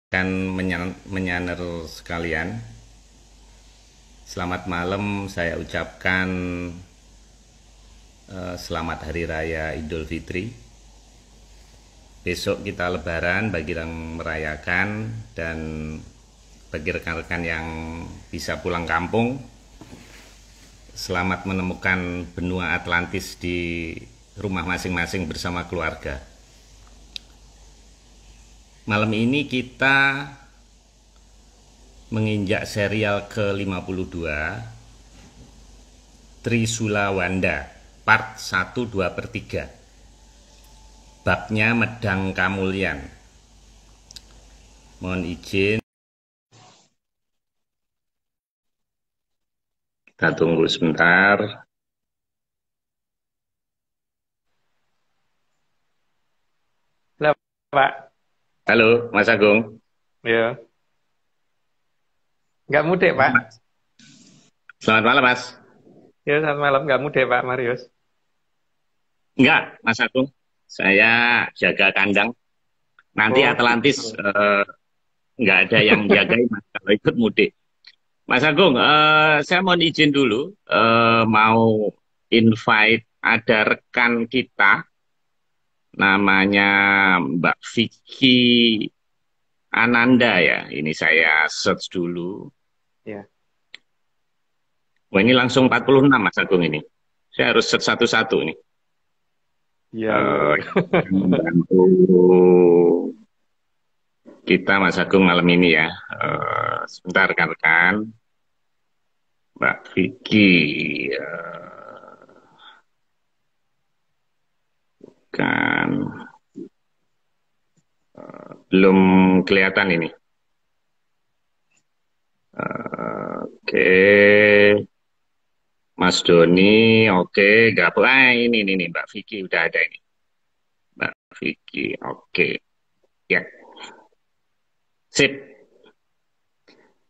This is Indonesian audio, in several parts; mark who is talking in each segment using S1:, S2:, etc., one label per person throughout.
S1: Dan menyaner sekalian, selamat malam saya ucapkan selamat Hari Raya Idul Fitri. Besok kita Lebaran bagi yang merayakan, dan bagi rekan-rekan yang bisa pulang kampung, selamat menemukan benua Atlantis di rumah masing-masing bersama keluarga. Malam ini kita menginjak serial ke-52, Trisula Wanda, part 1, 2/3. Babnya Medang Kamulyan. Mohon izin, kita tunggu sebentar.
S2: Halo, Pak.
S1: Halo, Mas Agung.
S2: Ya, nggak mudik, Pak.
S1: Selamat malam, Mas.
S2: Ya, selamat malam. Nggak mudik, Pak Marius.
S1: Enggak, Mas Agung. Saya jaga kandang. Nanti
S2: Oh,
S1: Atlantis
S2: gitu.
S1: nggak ada yang jagain, Mas, kalau ikut mudik. Mas Agung, saya mohon izin dulu, mau invite ada rekan kita, namanya Mbak Vicky Ananda ya. Ini saya search dulu.
S2: Ya,
S1: Wah, ini langsung 46, Mas Agung ini. Saya harus search satu-satu nih.
S2: iya, iya,
S1: Eh,
S2: iya.
S1: yang membantu kita, Mas Agung, malam ini ya. Sebentar rekan-rekan. Mbak Vicky, kan belum kelihatan ini. Oke, Mas Doni, oke, gabung. Ini Mbak Vicky udah ada ini. Mbak Vicky, oke, ya, sip.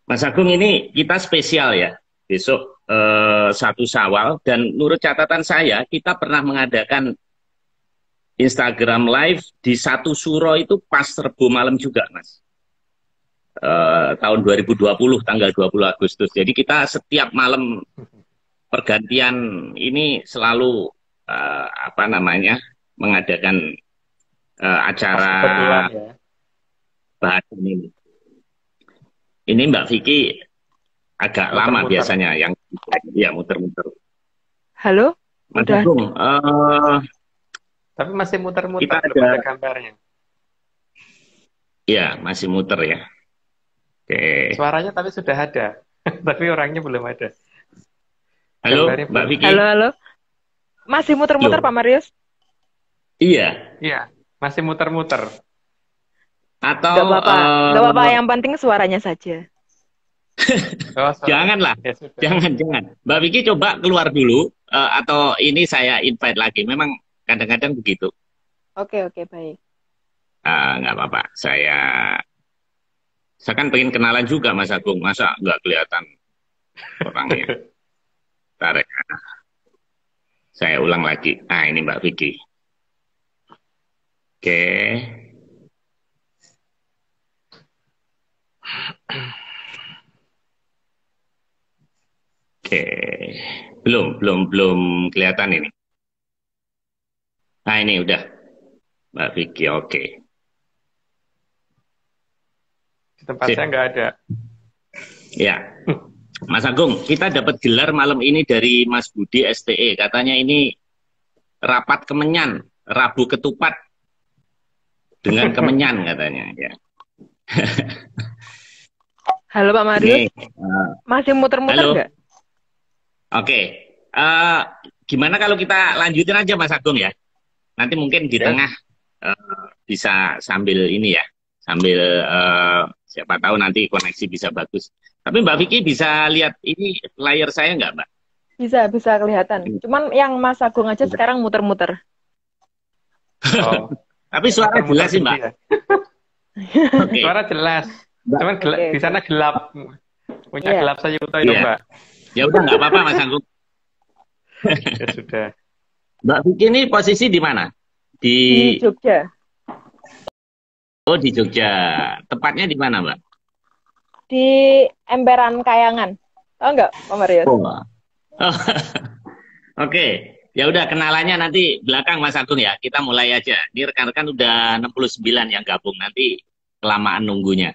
S1: Mas Agung, ini kita spesial ya. Besok 1 Syawal, dan menurut catatan saya kita pernah mengadakan Instagram Live di 1 Suro itu pas Rebo malam juga, Mas. Tahun 2020, tanggal 20 Agustus. Jadi kita setiap malam pergantian ini selalu apa namanya, mengadakan
S2: Pas
S1: acara
S2: kebetulan ya.
S1: bahasan ini. Ini Mbak Vicky agak lama
S2: Muter-muter.
S1: biasanya yang ya muter-muter.
S3: Halo,
S1: Mas
S3: udah.
S1: Agung,
S2: Tapi masih
S1: kita
S2: muter-muter, belum
S1: ada,
S2: ada gambarnya.
S1: ya masih muter ya. Oke.
S2: Suaranya tapi sudah ada. Tapi orangnya belum ada.
S1: Halo,
S2: Gambarnya
S1: Mbak
S2: belum
S1: Vicky.
S2: ada.
S3: Halo, halo. Masih muter-muter, Pak
S1: Loh,
S3: Marius?
S1: iya.
S2: Iya, masih muter-muter.
S1: Atau
S3: Gak apa-apa. Gak apa-apa, yang penting suaranya saja.
S2: Oh, sorry.
S1: janganlah,
S2: Ya sudah.
S1: jangan. Mbak Vicky coba keluar dulu, atau ini saya invite lagi. Memang kadang-kadang begitu.
S3: Oke, oke, baik.
S1: Nggak apa-apa. Saya kan pengen kenalan juga, Mas Agung. Masa nggak kelihatan orangnya? Tarik. Saya ulang lagi. Nah, ini Mbak Vicky. Oke. Oke. Belum kelihatan ini. Nah, ini udah. Mbak Vicky, oke.
S2: Di tempat
S1: Sip.
S2: saya nggak ada.
S1: Ya. Mas Agung, kita dapat gelar malam ini dari Mas Budi STE. Katanya ini rapat kemenyan, Rabu ketupat dengan kemenyan katanya. Ya.
S3: Halo, Pak Marius.
S1: Ini,
S3: Masih muter-muter
S1: halo.
S3: nggak?
S1: Oke. Eh, Gimana kalau kita lanjutin aja, Mas Agung ya? Nanti mungkin di
S2: Ya,
S1: tengah bisa sambil ini ya, sambil siapa tahu nanti koneksi bisa bagus. Tapi Mbak Vicky bisa lihat ini layar saya nggak, Mbak?
S3: Bisa kelihatan.
S1: Ini.
S3: Cuman yang Mas Agung aja
S1: Udah.
S3: sekarang muter-muter.
S2: oh,
S1: Tapi suara
S2: muter-muter
S1: jelas sih,
S2: gitu
S1: Mbak.
S2: ya.
S1: Oke.
S2: Suara jelas.
S1: Mbak,
S2: Cuman
S3: Oke,
S2: di
S3: oke.
S2: sana gelap. Punya
S3: Iya,
S2: gelap saja itu,
S1: iya.
S2: Mbak.
S1: Ya udah nggak apa-apa, Mas Agung.
S2: Ya sudah.
S1: Mbak Vicky ini posisi di mana? Di
S3: di Jogja.
S1: Oh, di Jogja. Tepatnya di mana, Mbak?
S3: Di emperan Kayangan. Tahu nggak, Pak Marius?
S1: Oh. Oh, oke. Ya udah kenalannya nanti belakang Mas Agung ya. Kita mulai aja. Ini rekan-rekan udah 69 yang gabung. Nanti kelamaan nunggunya.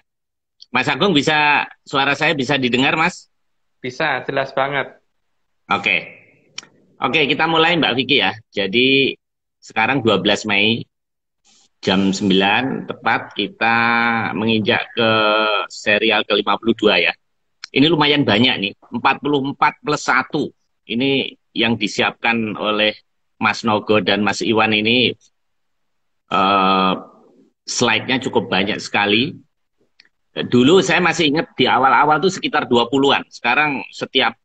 S1: Mas Agung bisa suara saya bisa didengar, Mas?
S2: Bisa, jelas banget.
S1: Oke. Oke, kita mulai Mbak Vicky ya. Jadi sekarang 12 Mei jam 9 tepat kita menginjak ke serial ke-52 ya. Ini lumayan banyak nih, 44 plus 1. Ini yang disiapkan oleh Mas Nogo dan Mas Iwan ini eh, slide-nya cukup banyak sekali. Dulu saya masih ingat di awal-awal tuh sekitar 20-an. Sekarang setiap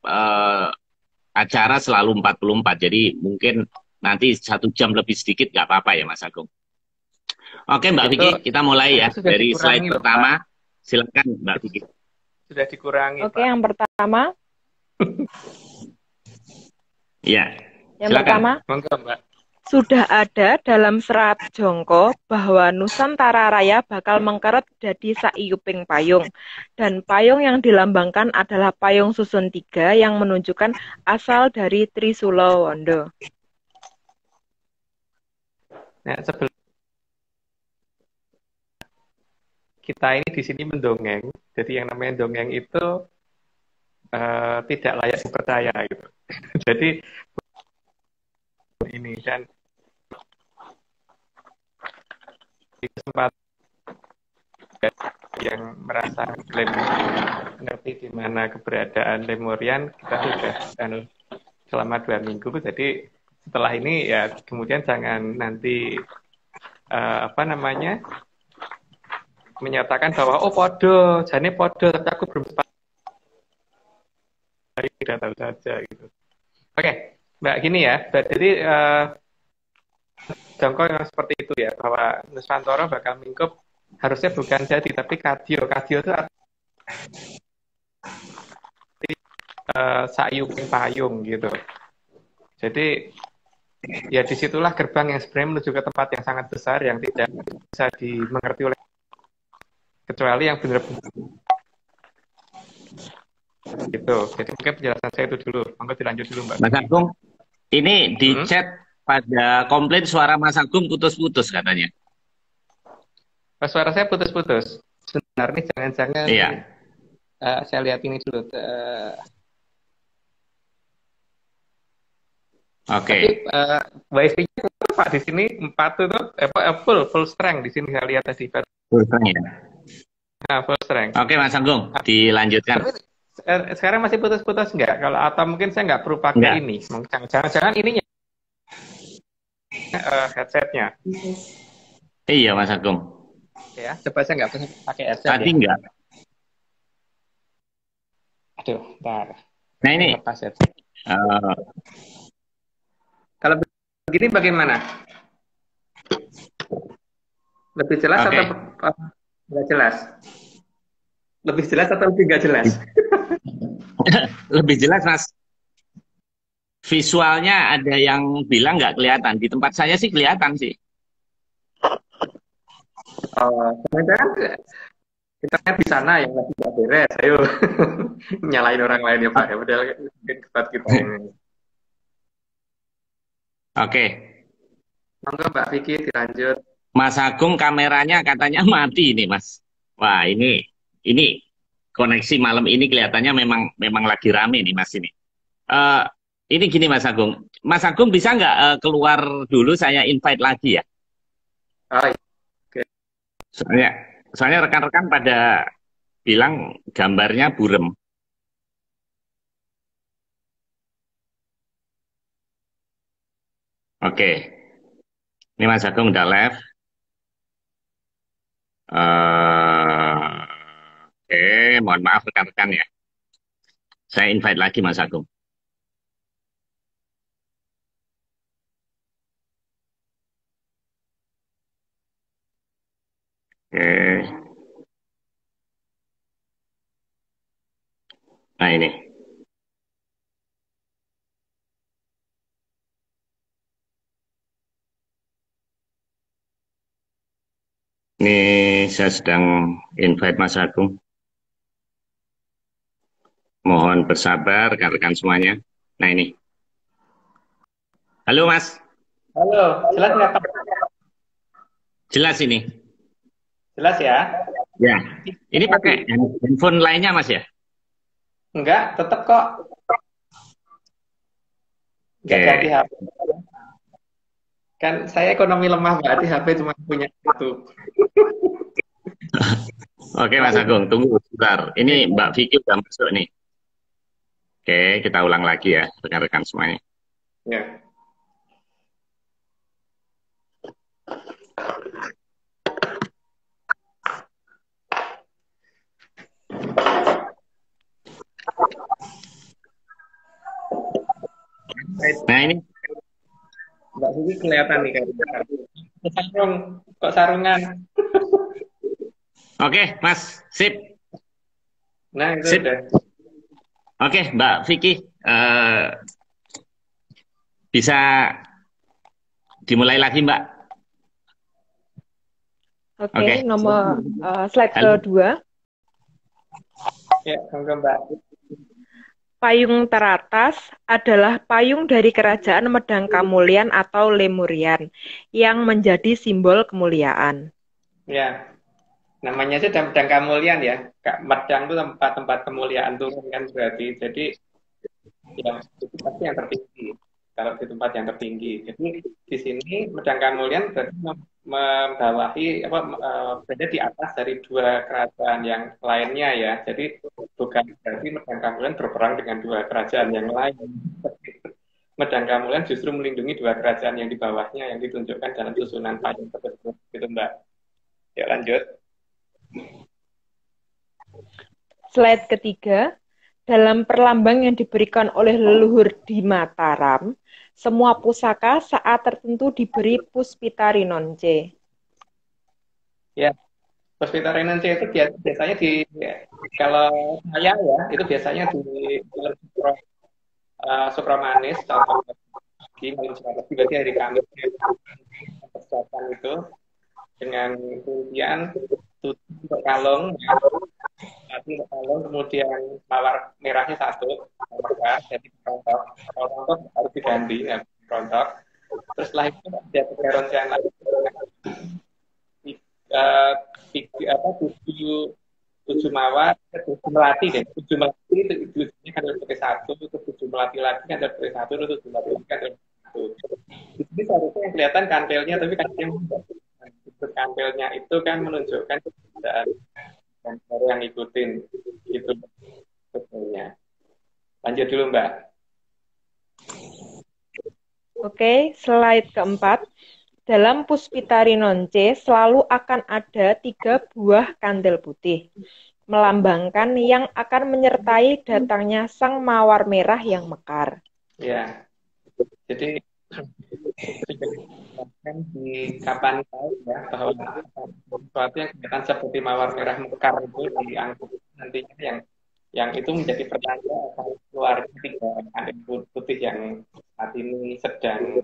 S1: acara selalu 44. Jadi mungkin nanti 1 jam lebih sedikit nggak apa-apa ya Mas Agung. Oke Mbak
S2: Itu
S1: Vicky, kita mulai ya
S2: sudah
S1: dari slide
S2: dikurangi loh,
S1: pertama.
S2: Pak.
S1: Silakan Mbak Vicky.
S2: Sudah dikurangi,
S3: Oke,
S2: Pak.
S3: yang pertama.
S1: Iya,
S3: Yang
S1: silakan.
S3: pertama,
S2: Monggo, Mbak.
S3: sudah ada dalam serat Jongko bahwa Nusantara Raya bakal mengkeret jadi saiuping payung. Dan payung yang dilambangkan adalah payung susun 3 yang menunjukkan asal dari Trisula Wondo.
S2: Nah, sebelum kita ini di sini mendongeng, jadi yang namanya dongeng itu tidak layak dipercaya gitu. Jadi ini dan di kesempatan yang merasa klaim ngerti di mana keberadaan Lemurian, kita sudah selama 2 minggu. Jadi setelah ini ya kemudian jangan nanti menyatakan bahwa oh podo, jane podo, tapi aku belum sempat, tidak tahu saja gitu. Oke, Mbak gini ya, jadi jangkau yang seperti itu ya, bahwa Nusantara bakal mingkup harusnya bukan jadi tapi kadio itu arti sayuping payung gitu. Jadi ya disitulah gerbang yang sebenarnya menuju ke tempat yang sangat besar yang tidak bisa dimengerti oleh kecuali yang benar-benar gitu. Jadi mungkin penjelasan saya itu dulu. Monggo dilanjut dulu Mbak.
S1: Mas Agung, ini di chat pada komplain suara Mas Agung putus-putus katanya.
S2: Suara saya putus-putus. Sebentar nih, jangan-jangan
S1: Iya.
S2: saya lihat ini dulu.
S1: Oke.
S2: Tapi wifi-nya Pak di sini 4 itu full strength di sini saya lihat tadi.
S1: Full strength ya.
S2: Nah, full strength.
S1: Oke Mas Agung, dilanjutkan.
S2: Tapi, sekarang masih putus-putus nggak? Kalau atau mungkin saya nggak perlu pakai
S1: Nggak.
S2: ini. Jangan-jangan ininya headsetnya.
S1: Iya Mas Agung.
S2: Ya, coba saya nggak pakai headset.
S1: Tadi
S2: ya.
S1: enggak.
S2: Aduh, bentar.
S1: Nah ini.
S2: Lepas headset. Kalau begini bagaimana? Lebih jelas atau nggak jelas? Lebih jelas atau lebih nggak jelas?
S1: Lebih jelas Mas. Visualnya ada yang bilang nggak kelihatan. Di tempat saya sih kelihatan sih.
S2: Jangan-jangan internet di sana yang lagi nggak beres. Ayo nyalain orang lain ya Pak. Ya padahal mungkin tempat kita ini.
S1: Oke.
S2: Monggo Mbak Vicky dilanjut.
S1: Mas Agung kameranya katanya mati ini Mas. Wah ini koneksi malam ini kelihatannya memang lagi rame nih Mas ini. Ini gini Mas Agung bisa nggak keluar dulu saya invite lagi ya?
S2: Oh, oke.
S1: Soalnya rekan-rekan pada bilang gambarnya burem. Oke. Ini Mas Agung udah live. Oke, mohon maaf rekan-rekan ya. Saya invite lagi Mas Agung. Oke. Nah ini. Ini saya sedang invite Mas Agung. Mohon bersabar rekan-rekan semuanya. Nah ini. Halo Mas.
S2: Halo, jelas nggak Pak?
S1: Jelas ini.
S2: Jelas ya?
S1: Ya. Ini pakai handphone lainnya Mas ya?
S2: Enggak, tetap kok. Enggak ganti
S1: Oke.
S2: HP. Kan saya ekonomi lemah, berarti HP cuma punya satu.
S1: Oke Mas Agung, tunggu sebentar. Ini Mbak Vicky udah masuk nih. Oke, kita ulang lagi ya rekan-rekan semuanya.
S2: Ya.
S1: Nah ini.
S2: Mbak Vivi kelihatan nih kayaknya. Sarung, kok sarungan?
S1: Oke Mas, sip.
S2: Nah, itu
S1: Sip.
S2: udah.
S1: Oke Mbak Vicky, bisa dimulai lagi Mbak.
S3: Oke, nomor slide kedua.
S2: Ya, semoga Mbak.
S3: Payung teratas adalah payung dari kerajaan Medang Kamulyan atau Lemurian yang menjadi simbol kemuliaan.
S2: Ya, namanya sih Medang Kamulyan ya. Kak, Medang itu tempat kemuliaan turun kan berarti. Jadi ya itu pasti yang tertinggi. Kalau di tempat yang tertinggi. Jadi di sini Medang Kamulyan berarti membawahi berada di atas dari dua kerajaan yang lainnya ya. Jadi bukan berarti Medang Kamulyan berperang dengan dua kerajaan yang lain. Medang Kamulyan justru melindungi dua kerajaan yang di bawahnya yang ditunjukkan dalam susunan payung tersebut. Gitu Mbak. Ya lanjut.
S3: Slide ketiga, dalam perlambang yang diberikan oleh leluhur di Mataram, semua pusaka saat tertentu diberi puspita rinonce.
S2: Ya, puspita rinonce itu biasanya kalau saya ya, itu biasanya di film Supramanis, contoh di malam Jumat berarti hari Kamis persiapan itu dengan kemudian tutup kalung ya. Nanti kalung kemudian mawar merahnya satu merah jadi rontok harus diganti ya rontok terus setelah itu ada keronsian lagi tujuh mawar tujuh melati deh tujuh melati itu tujuhnya kan sebagai satu itu tujuh melati lagi kan sebagai satu itu tujuh melati lagi kan satu di sini seharusnya yang kelihatan kantelnya tapi kantelnya itu kan menunjukkan keberadaan dan baru yang ngikutin gitu sebetulnya. Lanjut dulu Mbak.
S3: Oke, slide keempat. Dalam puspita rinonce selalu akan ada 3 buah kandel putih, melambangkan yang akan menyertai datangnya sang mawar merah yang mekar.
S2: Ya, jadi di kapan tahu ya bahwa sesuatu yang kelihatan seperti mawar merah mekar itu diangkut nantinya yang itu menjadi pertanyaan akan keluar tiga kandel putih yang saat ini sedang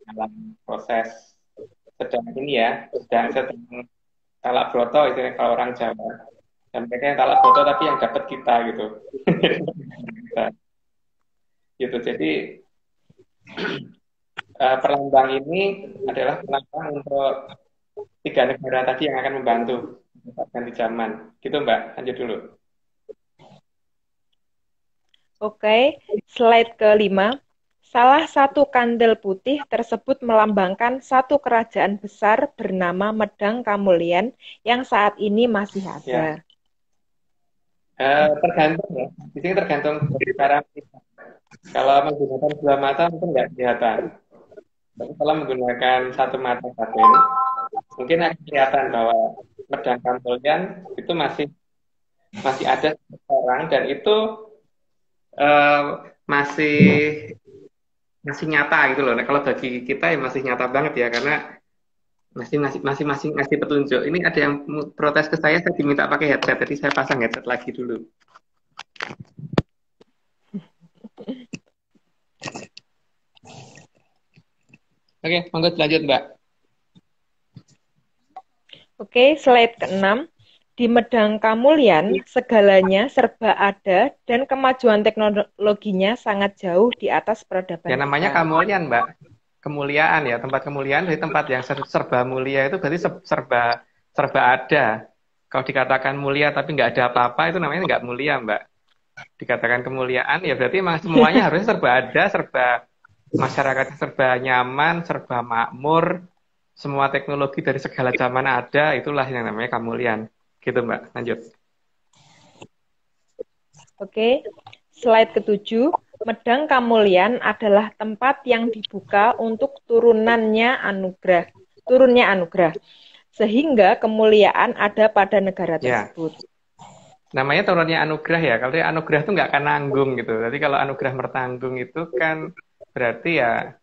S2: dalam proses sedang ini ya sedang talak broto istilahnya kalau orang Jawa dan mereka yang talak broto tapi yang dapat kita gitu gitu jadi perlambang ini adalah perlambang untuk 3 negara tadi yang akan membantu ganti zaman gitu Mbak lanjut dulu.
S3: Oke, slide kelima. Salah satu kandel putih tersebut melambangkan satu kerajaan besar bernama Medang Kamulyan yang saat ini masih ada.
S2: Tergantung ya, di sini tergantung dari cara kita. Kalau menggunakan dua mata mungkin nggak kelihatan. Tapi kalau menggunakan satu mata batin, mungkin akan kelihatan bahwa Medang Kamulyan itu masih ada sekarang dan itu masih nyata gitu loh. Nah, kalau bagi kita ya masih nyata banget ya karena masih ngasih petunjuk. Ini ada yang protes ke saya diminta pakai headset, jadi saya pasang headset lagi dulu. Oke, monggo lanjut Mbak.
S3: Oke, slide ke-6. Di Medang Kamulyan, segalanya serba ada dan kemajuan teknologinya sangat jauh di atas peradaban
S2: Ya namanya
S3: kita.
S2: kamulyan, Mbak. Kemuliaan ya, tempat kemuliaan dari tempat yang serba mulia itu berarti serba serba ada. Kalau dikatakan mulia tapi nggak ada apa-apa itu namanya nggak mulia, Mbak. Dikatakan kemuliaan ya berarti memang semuanya harusnya serba ada, serba masyarakatnya serba nyaman, serba makmur, semua teknologi dari segala zaman ada, itulah yang namanya kemuliaan. Gitu, Mbak. Lanjut.
S3: Oke, slide ke-7. Medang Kamulyan adalah tempat yang dibuka untuk turunnya anugerah. Sehingga kemuliaan ada pada negara
S2: Ya,
S3: tersebut.
S2: namanya turunnya anugerah ya. Kalau anugerah itu nggak akan nanggung gitu. Jadi kalau anugerah mertanggung itu kan berarti ya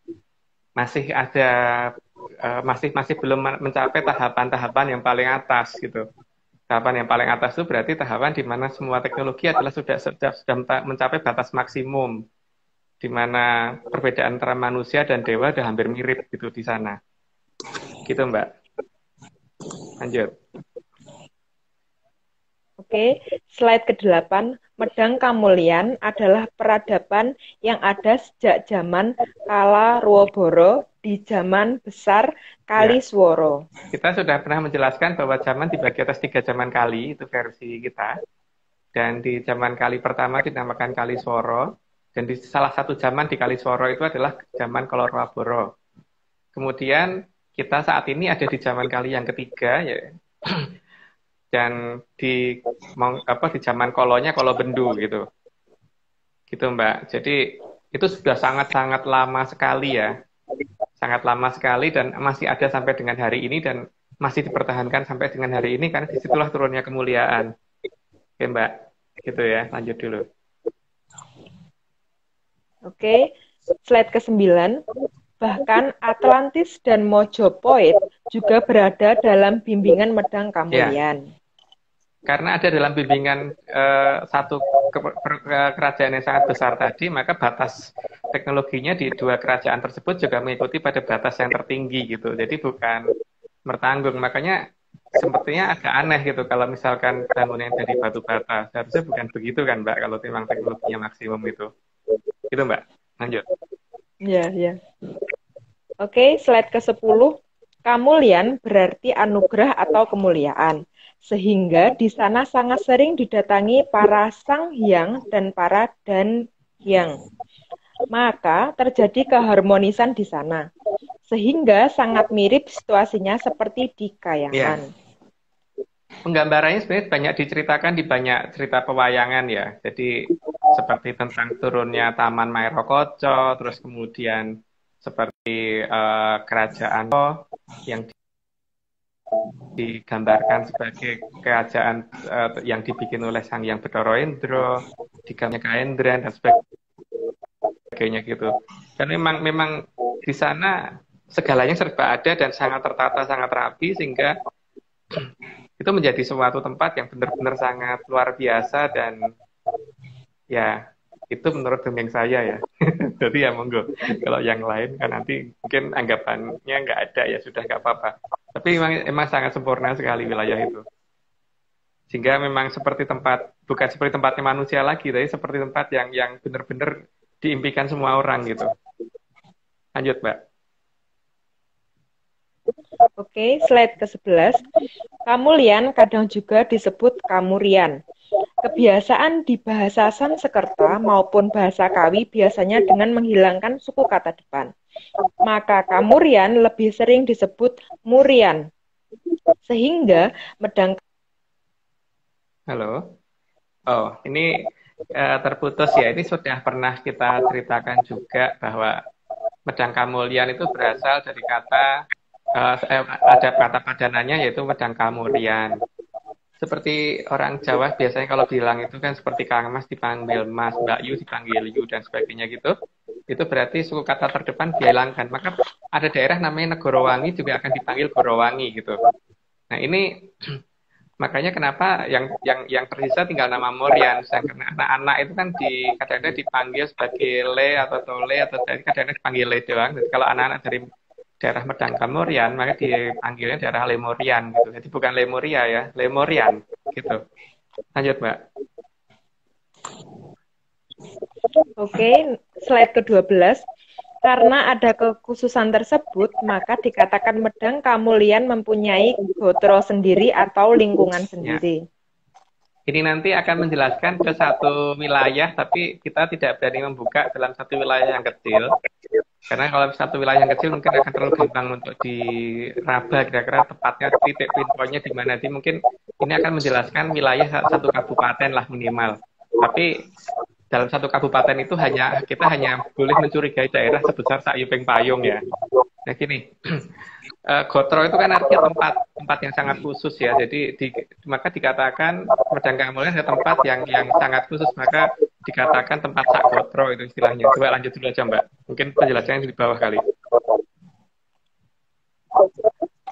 S2: masih ada masih masih belum mencapai tahapan-tahapan yang paling atas gitu. Tahapan yang paling atas itu berarti tahapan di mana semua teknologi adalah sudah mencapai batas maksimum, di mana perbedaan antara manusia dan dewa sudah hampir mirip gitu di sana. Gitu, Mbak. Lanjut.
S3: Oke, slide ke-8. Medang Kamulyan adalah peradaban yang ada sejak zaman Kala Ruwabara di zaman besar Kaliswara.
S2: Kita sudah pernah menjelaskan bahwa zaman dibagi atas 3 zaman kali, itu versi kita. Dan di zaman kali pertama dinamakan Kaliswara, dan di salah satu zaman di Kaliswara itu adalah zaman Kala-Ruwabara. Kemudian kita saat ini ada di zaman kali yang ketiga, ya. Dan di zaman kolonya Kolo Bendu gitu. Gitu, Mbak. Jadi itu sudah sangat-sangat lama sekali ya. Sangat lama sekali dan masih ada sampai dengan hari ini dan masih dipertahankan sampai dengan hari ini karena disitulah turunnya kemuliaan. Oke, Mbak. Gitu ya. Lanjut dulu.
S3: Oke, slide ke-9. Bahkan Atlantis dan Mojopahit juga berada dalam bimbingan Medang Kamulyan.
S2: Ya. Karena ada dalam bimbingan satu kerajaan yang sangat besar tadi, maka batas teknologinya di 2 kerajaan tersebut juga mengikuti pada batas yang tertinggi gitu. Jadi bukan mertanggung. Makanya sepertinya agak aneh gitu kalau misalkan bangunan dari batu bata. Seharusnya bukan begitu kan, Mbak, kalau memang teknologinya maksimum itu. Gitu, Mbak. Lanjut.
S3: Ya. Oke, slide ke-10. Kamulyan berarti anugerah atau kemuliaan. Sehingga di sana sangat sering didatangi para sang hyang dan para dan hyang. Maka terjadi keharmonisan di sana. Sehingga sangat mirip situasinya seperti di Kayangan.
S2: Ya. Penggambarannya sebenarnya banyak diceritakan di banyak cerita pewayangan ya. Jadi seperti tentang turunnya Taman Mairokoco, terus kemudian seperti kerajaan yang digambarkan sebagai kerajaan yang dibikin oleh Sang Hyang Bathara Indra, digambarnya Kaendran dan sebagainya gitu. Dan memang di sana segalanya serba ada dan sangat tertata, sangat rapi sehingga itu menjadi suatu tempat yang benar-benar sangat luar biasa dan ya itu menurut dongeng saya ya. Jadi ya monggo. Kalau yang lain kan nanti mungkin anggapannya nggak ada ya sudah nggak apa-apa. Tapi emang sangat sempurna sekali wilayah itu. Sehingga memang seperti tempat, bukan seperti tempatnya manusia lagi, tapi seperti tempat yang benar-benar diimpikan semua orang gitu. Lanjut, Mbak.
S3: Oke, slide ke-11. Kamulyan kadang juga disebut Kamurian. Kebiasaan di bahasa Sanskerta maupun bahasa Kawi biasanya dengan menghilangkan suku kata depan. Maka Kamurian lebih sering disebut Murian. Sehingga Medang...
S2: Halo. Oh, ini terputus ya. Ini sudah pernah kita ceritakan juga bahwa Medang Kamulyan itu berasal dari kata ada kata padanannya yaitu Medang Kamurian. Seperti orang Jawa biasanya kalau bilang itu kan seperti Kang Mas dipanggil Mas, Mbak Yu dipanggil Yu dan sebagainya gitu. Itu berarti suku kata terdepan dihilangkan. Maka ada daerah namanya Negorowangi juga akan dipanggil Gorowangi gitu. Nah ini makanya kenapa yang tersisa tinggal nama Morian. Karena anak-anak itu kan kadang-kadang dipanggil sebagai Le atau Tole atau kadang-kadang dipanggil Le doang. Jadi kalau anak-anak dari daerah Medang Kamurian, maka dipanggilnya daerah Lemurian gitu. Jadi bukan Lemuria ya, Lemurian gitu. Lanjut, Mbak.
S3: Oke, slide ke-12. Karena ada kekhususan tersebut, maka dikatakan Medang Kamulian mempunyai gotro sendiri atau lingkungan
S2: Ya.
S3: sendiri.
S2: Ini nanti akan menjelaskan ke satu wilayah, tapi kita tidak berani membuka dalam satu wilayah yang kecil. Karena kalau satu wilayah yang kecil mungkin akan terlalu gampang untuk diraba kira-kira tepatnya titik pinpointnya di mana. Jadi mungkin ini akan menjelaskan wilayah satu kabupaten lah minimal. Tapi dalam satu kabupaten itu kita hanya boleh mencurigai daerah sebesar Sayupeng Payung ya. Nah gini, gotro itu kan artinya tempat yang sangat khusus ya. Jadi maka dikatakan Medang Kamulian ada tempat yang sangat khusus, maka dikatakan tempat sak gotro itu istilahnya. Coba lanjut dulu aja Mbak. Mungkin penjelasannya di bawah kali.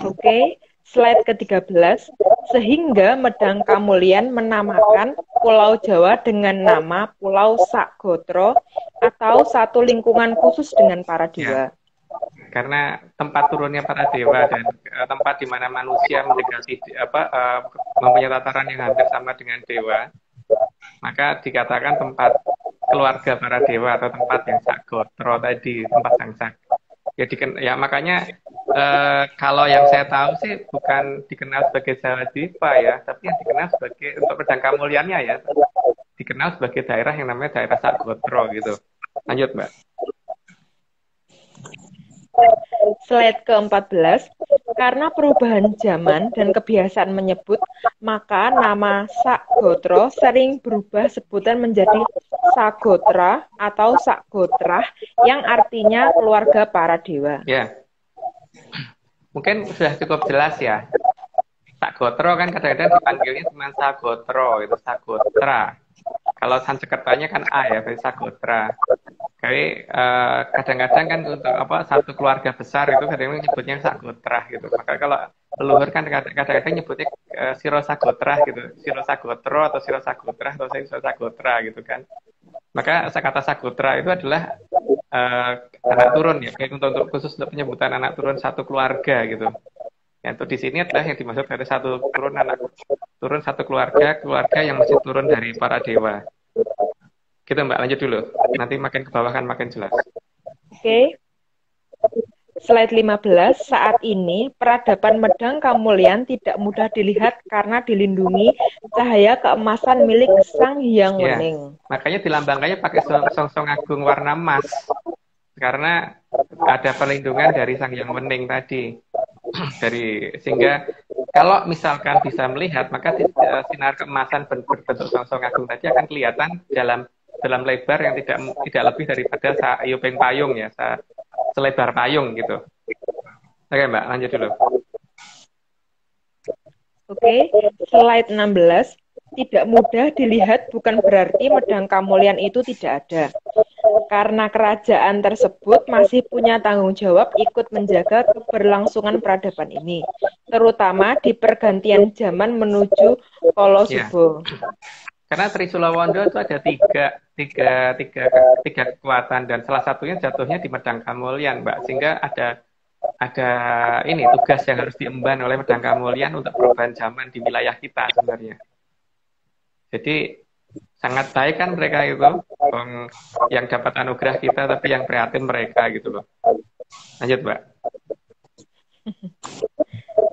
S3: Oke, slide ke-13. Sehingga Medang Kamulian menamakan Pulau Jawa dengan nama Pulau Sak Gotro atau satu lingkungan khusus dengan para dewa.
S2: Ya. Karena tempat turunnya para dewa dan tempat di mana manusia mendekati mempunyai tataran yang hampir sama dengan dewa, maka dikatakan tempat keluarga para dewa atau tempat yang sak gotro tadi, tempat yang sak. Ya makanya kalau yang saya tahu sih bukan dikenal sebagai Jawa Dipa ya, tapi yang dikenal sebagai untuk Medang Kamuliannya ya, dikenal sebagai daerah yang namanya daerah sak gotro gitu. Lanjut Mbak.
S3: Slide ke-14, karena perubahan zaman dan kebiasaan menyebut, maka nama Sak Gotro sering berubah sebutan menjadi Sagotra atau Sakgotrah yang artinya keluarga para dewa.
S2: Ya, mungkin sudah cukup jelas ya. Sakgotro kan kadang-kadang dipanggilnya cuma Sagotro, itu Sagotra. Kalau Sanskertanya kan A ya, berarti Sagotra. Kayak kadang-kadang kan untuk satu keluarga besar itu kadang-kadang nyebutnya Sagotra gitu. Maka kalau leluhur kan kadang-kadang nyebutnya Siro Sagotra gitu, Siro Sagotro atau Siro Sagotra atau Siro Sagotra gitu kan. Maka kata Sagotra itu adalah anak turun ya, kayak untuk khusus untuk penyebutan anak turun satu keluarga gitu. Yang di sini adalah yang dimaksud dari satu turun satu keluarga yang masih turun dari para dewa. Kita Mbak lanjut dulu. Nanti makin ke bawah kan makin jelas.
S3: Oke. Slide 15. Saat ini peradaban Medang Kamulian tidak mudah dilihat karena dilindungi cahaya keemasan milik Sang Hyang Wening.
S2: Makanya dilambangkannya pakai songsong agung warna emas. Karena ada perlindungan dari Sang Hyang Wening tadi. Sehingga kalau misalkan bisa melihat, maka sinar keemasan berbentuk songsong agung tadi akan kelihatan dalam lebar yang tidak lebih daripada Sayupeng Payung ya, selebar payung gitu. Oke Mbak, lanjut dulu. Oke,
S3: slide 16. Tidak mudah dilihat bukan berarti Medang Kamulian itu tidak ada. Karena kerajaan tersebut masih punya tanggung jawab ikut menjaga keberlangsungan peradaban ini, terutama di pergantian zaman menuju Kolosubo.
S2: Karena Trisulawondo itu ada tiga kekuatan dan salah satunya jatuhnya di Medang Kamulian, Mbak. Sehingga ada ini tugas yang harus diemban oleh Medang Kamulian untuk perubahan zaman di wilayah kita sebenarnya. Jadi sangat baik kan mereka itu yang dapat anugerah kita, tapi yang prihatin mereka gitu loh. Lanjut Mbak.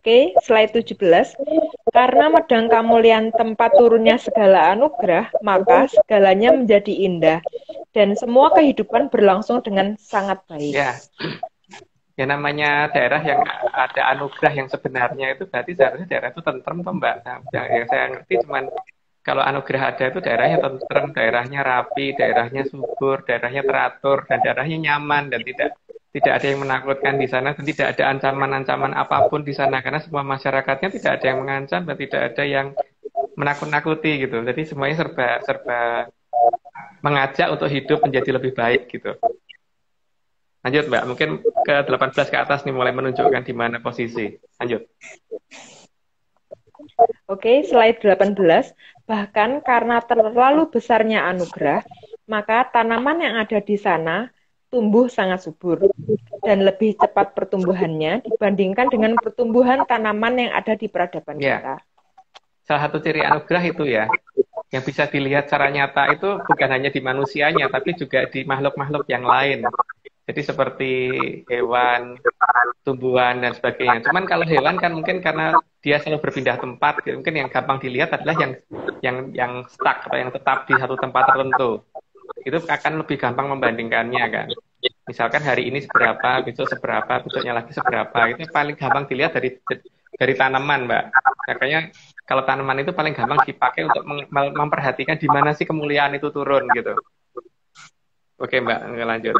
S3: Oke, slide 17. Karena Medang Kamulian tempat turunnya segala anugerah, maka segalanya menjadi indah dan semua kehidupan berlangsung dengan sangat baik.
S2: Ya namanya daerah yang ada anugerah yang sebenarnya itu berarti seharusnya daerah itu tentrem toh Mbak. Nah, yang saya ngerti cuman kalau anugerah ada itu daerahnya tentrem, daerahnya rapi, daerahnya subur, daerahnya teratur, dan daerahnya nyaman dan tidak ada yang menakutkan di sana dan tidak ada ancaman-ancaman apapun di sana karena semua masyarakatnya tidak ada yang mengancam dan tidak ada yang menakut-nakuti gitu. Jadi semuanya serba mengajak untuk hidup menjadi lebih baik gitu. Lanjut Mbak, mungkin ke 18 ke atas nih mulai menunjukkan di mana posisi. Lanjut.
S3: Oke, slide 18. Bahkan karena terlalu besarnya anugerah, maka tanaman yang ada di sana tumbuh sangat subur dan lebih cepat pertumbuhannya dibandingkan dengan pertumbuhan tanaman yang ada di peradaban
S2: Ya,
S3: kita.
S2: salah satu ciri anugerah itu ya, yang bisa dilihat secara nyata itu bukan hanya di manusianya, tapi juga di makhluk-makhluk yang lain. Jadi seperti hewan, tumbuhan, dan sebagainya. Cuman kalau hewan kan mungkin karena dia selalu berpindah tempat, gitu. Mungkin yang gampang dilihat adalah yang stuck atau yang tetap di satu tempat tertentu. Itu akan lebih gampang membandingkannya kan. Misalkan hari ini seberapa, besoknya lagi seberapa. Itu paling gampang dilihat dari tanaman, Mbak. Makanya kalau tanaman itu paling gampang dipakai untuk memperhatikan di mana sih kemuliaan itu turun gitu. Oke, Mbak, lanjut.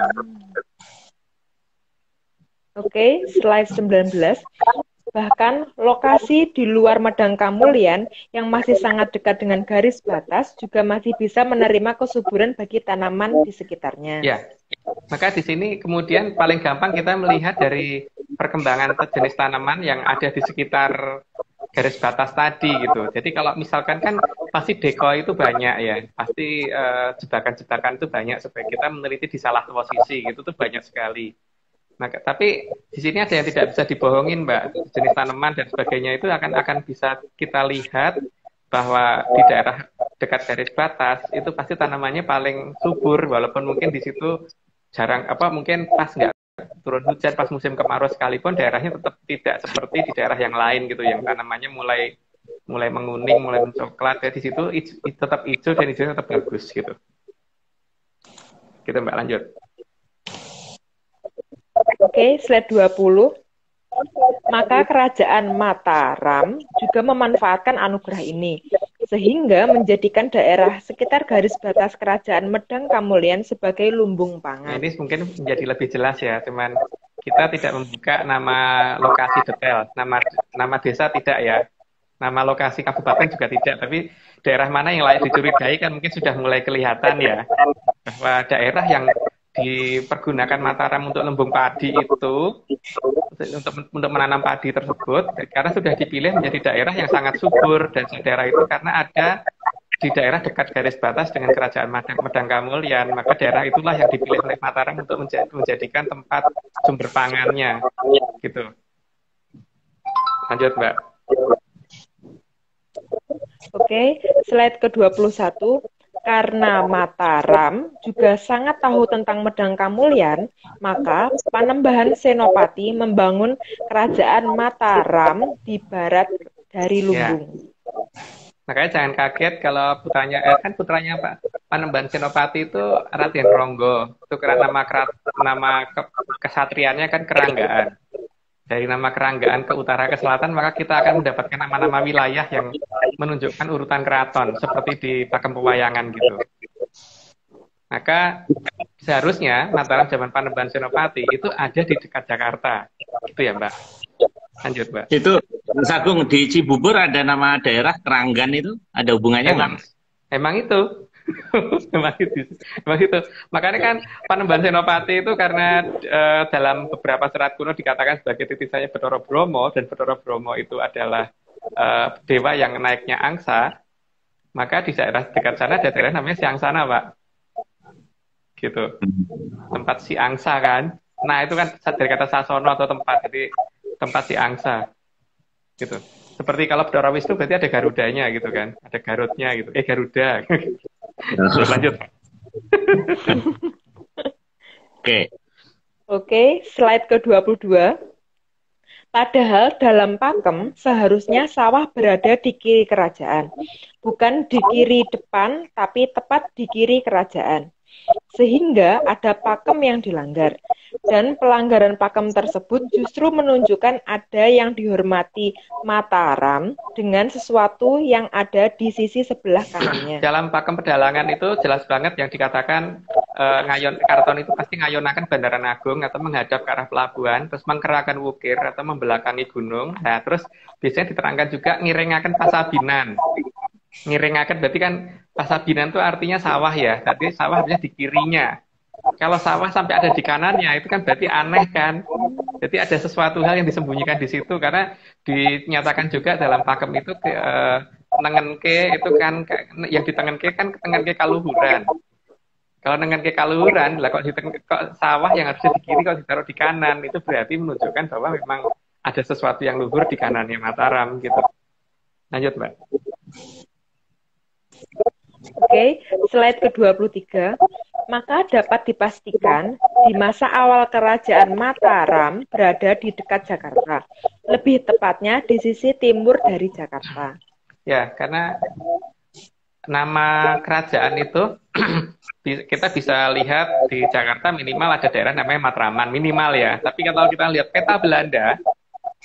S3: Oke, slide 19. Bahkan lokasi di luar Medang Kamulian yang masih sangat dekat dengan garis batas juga masih bisa menerima kesuburan bagi tanaman di sekitarnya.
S2: Ya, maka di sini kemudian paling gampang kita melihat dari perkembangan jenis tanaman yang ada di sekitar garis batas tadi gitu. Jadi kalau misalkan kan pasti decoy itu banyak ya, pasti jebakan-jebakan itu banyak supaya kita meneliti di salah posisi gitu tuh banyak sekali. Nah, tapi di sini ada yang tidak bisa dibohongin, Mbak. Jenis tanaman dan sebagainya itu akan bisa kita lihat bahwa di daerah dekat garis batas itu pasti tanamannya paling subur, walaupun mungkin di situ jarang mungkin pas nggak turun hujan, pas musim kemarau sekalipun daerahnya tetap tidak seperti di daerah yang lain gitu, yang tanamannya mulai menguning, mulai mencoklat. Ya di situ tetap hijau dan hijaunya tetap bagus gitu. Gitu, Mbak, lanjut.
S3: Oke, slide 20. Maka kerajaan Mataram juga memanfaatkan anugerah ini, sehingga menjadikan daerah sekitar garis batas kerajaan Medang Kamulian sebagai lumbung
S2: Nah,
S3: pangan.
S2: ini mungkin menjadi lebih jelas ya, cuman kita tidak membuka nama lokasi detail, nama desa tidak ya, nama lokasi kabupaten juga tidak, tapi daerah mana yang layak dicurigai kan mungkin sudah mulai kelihatan ya, bahwa daerah yang dipergunakan Mataram untuk lumbung padi itu untuk menanam padi tersebut karena sudah dipilih menjadi daerah yang sangat subur, dan daerah itu karena ada di daerah dekat garis batas dengan kerajaan Medang Kamulian, maka daerah itulah yang dipilih oleh Mataram untuk menjadikan tempat sumber pangannya gitu. Lanjut, Mbak.
S3: Oke, slide ke-21. Karena Mataram juga sangat tahu tentang Medang Kamulian, maka Panembahan Senopati membangun kerajaan Mataram di barat dari Lumbung.
S2: Makanya jangan kaget kalau putranya Pak Panembahan Senopati itu Raden Ronggo. Itu nama kesatriannya kan Keranggaan. Dari nama Keranggaan ke utara ke selatan, maka kita akan mendapatkan nama-nama wilayah yang menunjukkan urutan keraton, seperti di Pakem Pewayangan gitu. Maka seharusnya Mataram zaman Panembahan Senopati itu ada di dekat Jakarta. Gitu ya, Mbak. Lanjut, Mbak.
S1: Itu Mas Agung, di Cibubur ada nama daerah Keranggan, itu ada hubungannya nggak?
S2: Emang itu. Emang itu. Makanya kan Panembahan Senopati itu karena dalam beberapa serat kuno dikatakan sebagai titisannya Bathara Brahma, dan Bathara Brahma itu adalah dewa yang naiknya angsa, maka di daerah dekat sana ada daerah namanya Siangsana, Pak. Gitu. Tempat si angsa kan. Nah, itu kan dari kata sasono atau tempat, jadi tempat si angsa. Gitu. Seperti kalau Bathara Wisnu berarti ada Garudanya gitu kan. Ada Garutnya gitu. Garuda. Lanjut.
S3: Oke, slide ke-22. Padahal dalam Pakem seharusnya sawah berada di kiri kerajaan, bukan di kiri depan, tapi tepat di kiri kerajaan. Sehingga ada pakem yang dilanggar. Dan pelanggaran pakem tersebut justru menunjukkan ada yang dihormati Mataram dengan sesuatu yang ada di sisi sebelah kanannya.
S2: Dalam pakem pedalangan itu jelas banget yang dikatakan Karaton itu pasti ngayonakan Bandaran Agung atau menghadap ke arah pelabuhan, terus mengkerakan wukir atau membelakangi gunung. Nah, terus biasanya diterangkan juga ngiringaken pasabinan. Ngiringaken berarti kan pasabinan itu artinya sawah ya, berarti sawah harusnya di kirinya. Kalau sawah sampai ada di kanannya, itu kan berarti aneh kan. Jadi ada sesuatu hal yang disembunyikan di situ, karena dinyatakan juga dalam pakem itu nengenke itu kan yang ditengenke kan tengenke kaluhuran. Kalau dengan ke Kaluhuran, lah kok sawah yang harusnya di kiri kalau ditaruh di kanan, itu berarti menunjukkan bahwa memang ada sesuatu yang luhur di kanannya Mataram gitu. Lanjut, Mbak.
S3: Oke, slide ke-23. Maka dapat dipastikan di masa awal kerajaan Mataram berada di dekat Jakarta. Lebih tepatnya di sisi timur dari Jakarta.
S2: Ya, karena nama kerajaan itu kita bisa lihat di Jakarta minimal ada daerah namanya Matraman, minimal ya. Tapi kalau kita lihat peta Belanda,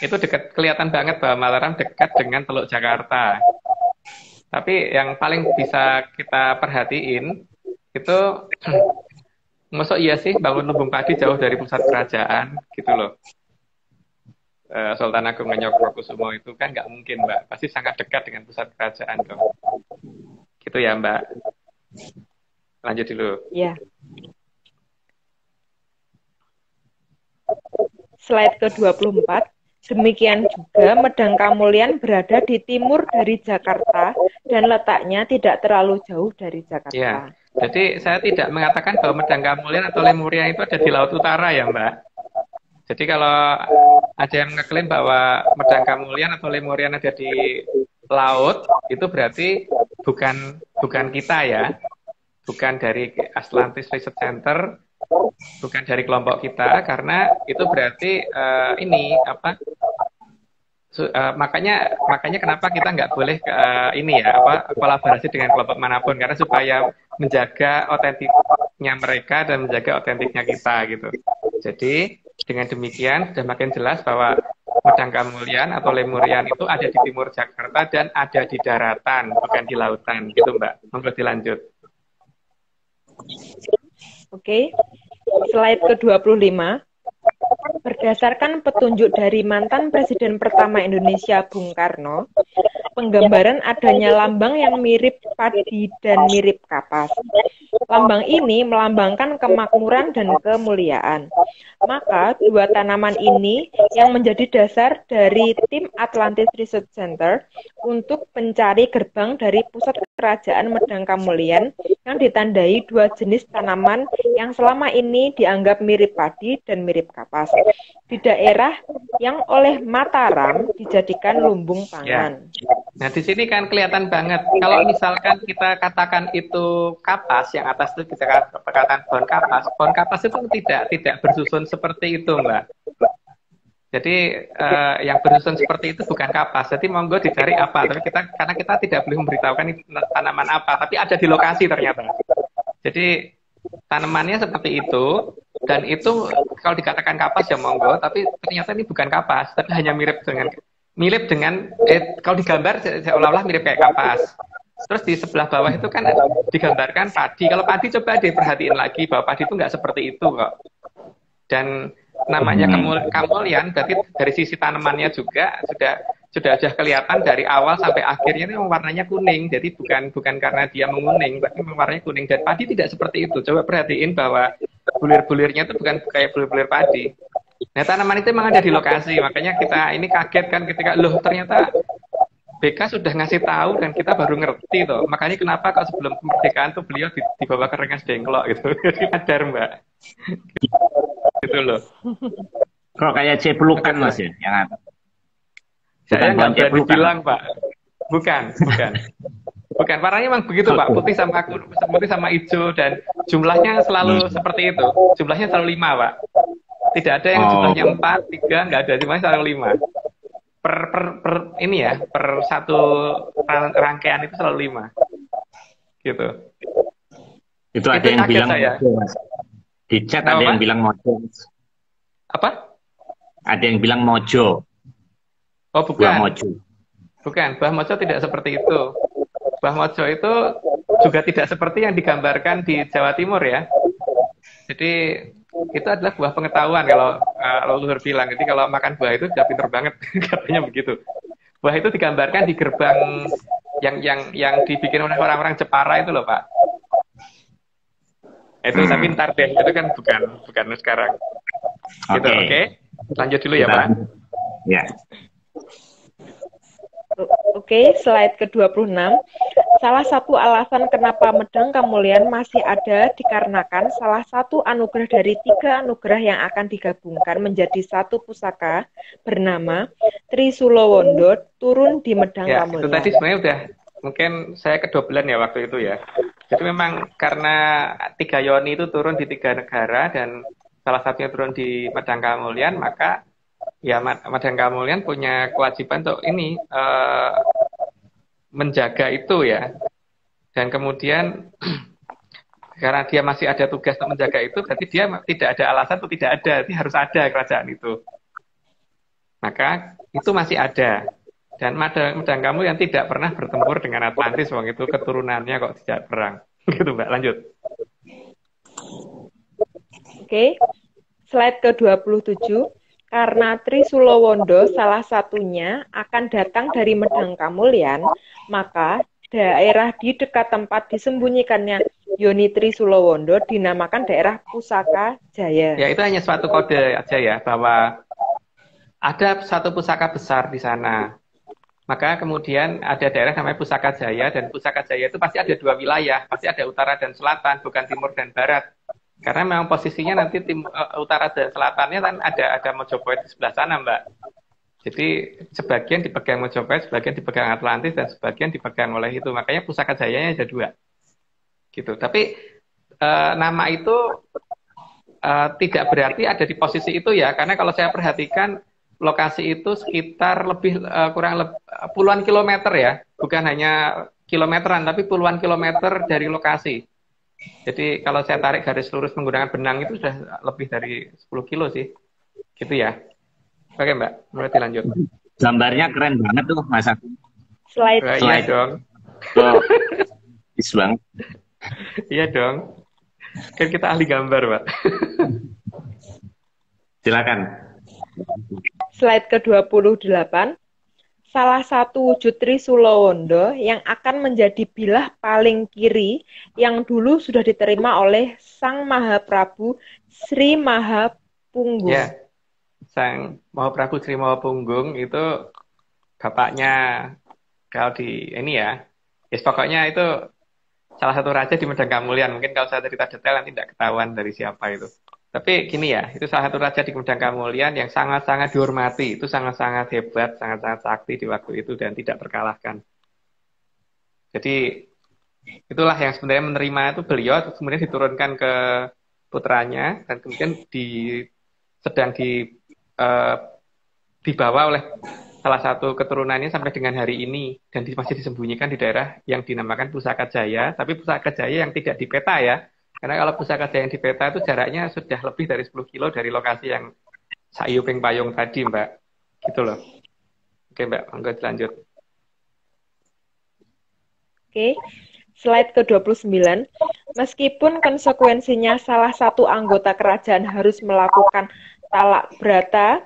S2: itu dekat, kelihatan banget bahwa Mataram dekat dengan Teluk Jakarta. Tapi yang paling bisa kita perhatiin itu masuk iya sih bangun lumbung padi jauh dari pusat kerajaan gitu loh. Sultan Agung Ngayogyakarta itu kan nggak mungkin, Mbak. Pasti sangat dekat dengan pusat kerajaan dong. Gitu ya, Mbak. Lanjut dulu.
S3: Ya. Slide ke-24. Demikian juga Medang Kamulyan berada di timur dari Jakarta dan letaknya tidak terlalu jauh dari Jakarta.
S2: Ya, jadi saya tidak mengatakan bahwa Medang Kamulyan atau Lemurian itu ada di Laut Utara ya, Mbak. Jadi kalau ada yang ngeklaim bahwa Medang Kamulyan atau Lemurian ada di laut, itu berarti bukan kita ya, bukan dari Atlantis Research Center, bukan dari kelompok kita, karena itu berarti makanya kenapa kita nggak boleh kolaborasi dengan kelompok manapun, karena supaya menjaga otentiknya mereka dan menjaga otentiknya kita gitu. Jadi dengan demikian sudah makin jelas bahwa Medang Kamulyan atau Lemurian itu ada di timur Jakarta dan ada di daratan, bukan di lautan gitu, Mbak. Monggo dilanjut.
S3: Oke, slide ke-25. Berdasarkan petunjuk dari mantan Presiden pertama Indonesia, Bung Karno, penggambaran adanya lambang yang mirip padi dan mirip kapas. Lambang ini melambangkan kemakmuran dan kemuliaan. Maka dua tanaman ini yang menjadi dasar dari tim Atlantis Research Center untuk mencari gerbang dari pusat kerajaan Medang Kamulyan yang ditandai dua jenis tanaman yang selama ini dianggap mirip padi dan mirip kapas di daerah yang oleh Mataram dijadikan lumbung pangan.
S2: Ya. Nah, di sini kan kelihatan banget. Kalau misalkan kita katakan itu kapas, yang atas itu kita katakan pohon kapas itu tidak bersusun seperti itu, Mbak. Jadi yang bersusun seperti itu bukan kapas. Jadi monggo dicari apa. Tapi karena kita tidak boleh memberitahukan tanaman apa, tapi ada di lokasi ternyata. Jadi tanamannya seperti itu, dan itu kalau dikatakan kapas ya monggo, tapi ternyata ini bukan kapas, tapi hanya mirip dengan kalau digambar seolah-olah mirip kayak kapas. Terus di sebelah bawah itu kan digambarkan padi. Kalau padi coba diperhatiin lagi bahwa padi itu nggak seperti itu kok. Dan namanya Kamulyan, berarti dari sisi tanamannya juga sudah kelihatan dari awal sampai akhirnya ini warnanya kuning. Jadi bukan karena dia menguning, tapi warnanya kuning. Dan padi tidak seperti itu. Coba perhatiin bahwa bulir-bulirnya itu bukan kayak bulir-bulir padi. Nah, tanaman itu memang ada di lokasi, makanya kita ini kaget kan ketika loh ternyata BK sudah ngasih tahu dan kita baru ngerti tuh. Makanya kenapa kalau sebelum kemerdekaan tuh beliau dibawa ke Rengas Dengklok gitu. Jadi sadar, Mbak. Gitu loh.
S1: Kok kayak cepelukan Mas ya? Yang
S2: saya nggak berani bilang, Pak. Bukan. Bukan, warnanya memang begitu, Pak. Putih sama hijau, dan jumlahnya selalu seperti itu. Jumlahnya selalu 5, Pak. Tidak ada yang jumlahnya 4, 3, nggak ada. Jumlahnya selalu 5. Per satu rangkaian itu selalu 5. Gitu.
S1: Itu ada yang bilang
S2: mojo.
S1: Di chat ada yang bilang mojo.
S2: Apa?
S1: Ada yang bilang mojo.
S2: Oh, bukan.
S1: Buah mojo.
S2: Bukan, buah mojo tidak seperti itu. Buah mojo itu juga tidak seperti yang digambarkan di Jawa Timur ya. Jadi itu adalah buah pengetahuan kalau leluhur bilang. Jadi kalau makan buah itu sudah pinter banget katanya begitu. Buah itu digambarkan di gerbang yang dibikin oleh orang-orang Jepara itu loh, Pak. Itu tapi ntar deh, itu kan bukan sekarang. Gitu, oke? Lanjut dulu ya, Pak.
S1: Ya.
S3: Oke, slide ke-26. Salah satu alasan kenapa Medang Kamulyan masih ada dikarenakan salah satu anugerah dari 3 anugerah yang akan digabungkan menjadi satu pusaka bernama Trisulowondo turun di Medang
S2: Ya, itu tadi
S3: Kamulyan.
S2: sebenarnya udah mungkin saya kedobelan ya waktu itu ya. Jadi memang karena 3 yoni itu turun di 3 negara dan salah satunya turun di Medang Kamulyan, maka ya Medang Kamulyan punya kewajiban untuk ini menjaga itu ya. Dan kemudian karena dia masih ada tugas untuk menjaga itu, berarti dia tidak ada alasan untuk tidak ada, jadi harus ada kerajaan itu. Maka itu masih ada. Dan Medang kamu yang tidak pernah bertempur dengan Atlantis, wong itu keturunannya kok tidak perang. Gitu Mbak, lanjut.
S3: Oke, slide ke-27. Karena Trisulowondo salah satunya akan datang dari Medang Kamulyan, maka daerah di dekat tempat disembunyikannya Yoni Trisulowondo dinamakan daerah Pusaka Jaya.
S2: Ya, itu hanya suatu kode aja ya, bahwa ada satu pusaka besar di sana. Maka kemudian ada daerah namanya Pusaka Jaya, dan Pusaka Jaya itu pasti ada 2 wilayah, pasti ada utara dan selatan, bukan timur dan barat. Karena memang posisinya nanti utara dan selatannya kan ada Mojopahit di sebelah sana, Mbak. Jadi sebagian dipegang Mojopahit, sebagian dipegang Atlantis, dan sebagian dipegang oleh itu. Makanya Pusaka Jayanya ada 2. Gitu. Tapi nama itu tidak berarti ada di posisi itu ya, karena kalau saya perhatikan lokasi itu sekitar puluhan kilometer ya, bukan hanya kilometeran, tapi puluhan kilometer dari lokasi. Jadi kalau saya tarik garis lurus menggunakan benang itu sudah lebih dari 10 kilo sih, gitu ya. Oke Mbak, mulai dilanjut.
S1: Gambarnya keren banget tuh Mas Agus.
S3: Slide.
S2: Iya dong.
S1: Oh, is banget.
S2: Iya dong. Kan kita ahli gambar, Pak.
S1: Silakan.
S3: Slide ke-28. Salah satu wujud Trisulowondo yang akan menjadi bilah paling kiri yang dulu sudah diterima oleh Sang Mahaprabu Sri Mahapunggung.
S2: Ya, Sang Mahaprabu Sri Mahapunggung itu bapaknya, kalau di ini ya, pokoknya itu salah satu raja di Medang Kamulyan. Mungkin kalau saya cerita detail nanti tidak ketahuan dari siapa itu. Tapi gini ya, itu salah satu raja di Medang Kamulyan yang sangat-sangat dihormati. Itu sangat-sangat hebat, sangat-sangat sakti di waktu itu dan tidak terkalahkan. Jadi itulah yang sebenarnya menerima itu beliau, kemudian diturunkan ke putranya dan kemudian sedang dibawa oleh salah satu keturunannya sampai dengan hari ini dan masih disembunyikan di daerah yang dinamakan Pusaka Jaya, tapi Pusaka Jaya yang tidak di peta ya. Karena kalau Pusaka Jaya yang di peta itu jaraknya sudah lebih dari 10 kilo dari lokasi yang Sakyuping Payung tadi, Mbak. Gitu loh. Oke, Mbak, monggo dilanjut.
S3: Oke, slide ke-29. Meskipun konsekuensinya salah satu anggota kerajaan harus melakukan talak berata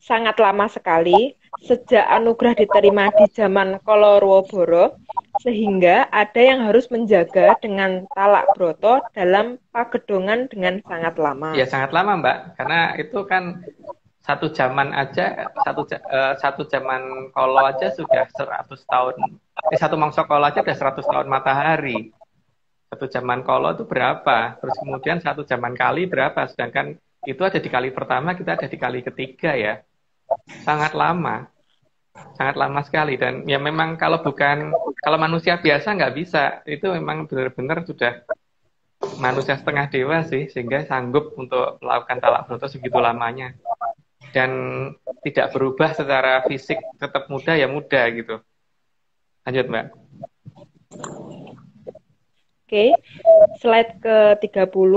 S3: sangat lama sekali, sejak anugerah diterima di zaman Kolorwoboro, sehingga ada yang harus menjaga dengan talak broto dalam pagedongan dengan sangat lama.
S2: Ya, sangat lama, Mbak. Karena itu kan satu zaman aja, satu zaman Kolo aja sudah 100 tahun. Satu mangsa Kolo aja sudah 100 tahun matahari. Satu zaman Kolo itu berapa? Terus kemudian satu zaman Kali berapa? Sedangkan itu ada di kali pertama, kita ada di kali ketiga ya. Sangat lama sekali. Dan ya memang kalau manusia biasa nggak bisa, itu memang benar-benar sudah manusia setengah dewa sih, sehingga sanggup untuk melakukan talak broto segitu lamanya. Dan tidak berubah secara fisik, tetap muda ya muda gitu. Lanjut Mbak.
S3: Oke, slide ke-30.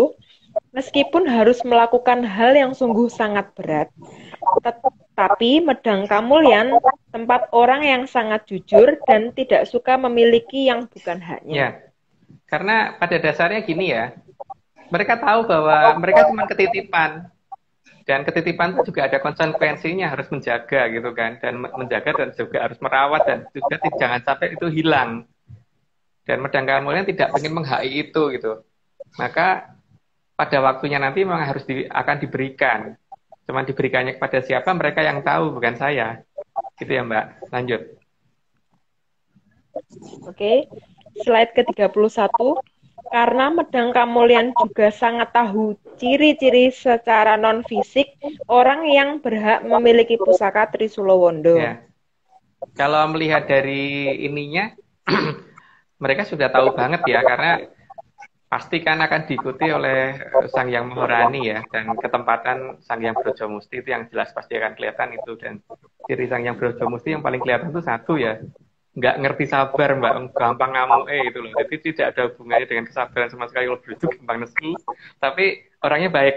S3: Meskipun harus melakukan hal yang sungguh sangat berat, tetapi Medang Kamulyan tempat orang yang sangat jujur dan tidak suka memiliki yang bukan haknya.
S2: Ya, karena pada dasarnya gini ya, mereka tahu bahwa mereka cuma ketitipan. Dan ketitipan itu juga ada konsekuensinya, harus menjaga gitu kan. Dan menjaga dan juga harus merawat dan juga jangan sampai itu hilang. Dan Medang Kamulyan tidak ingin menghai itu gitu. Maka pada waktunya nanti memang akan diberikan. Cuman diberikannya kepada siapa, mereka yang tahu, bukan saya. Gitu ya Mbak, lanjut.
S3: Oke, slide ke-31. Karena Medang Kamulyan juga sangat tahu ciri-ciri secara non-fisik orang yang berhak memiliki pusaka Trisulowondo.
S2: Ya. Kalau melihat dari ininya, mereka sudah tahu banget ya, karena pasti kan akan diikuti oleh Sang Hyang Maharani ya, dan ketempatan Sang Hyang Brajamusti itu yang jelas pasti akan kelihatan itu. Dan ciri Sang Hyang Brajamusti yang paling kelihatan itu satu ya, nggak ngerti sabar Mbak, gampang ngamuk itu loh. Jadi tidak ada hubungannya dengan kesabaran sama sekali. Kalau Brojo gampang nesu, tapi orangnya baik,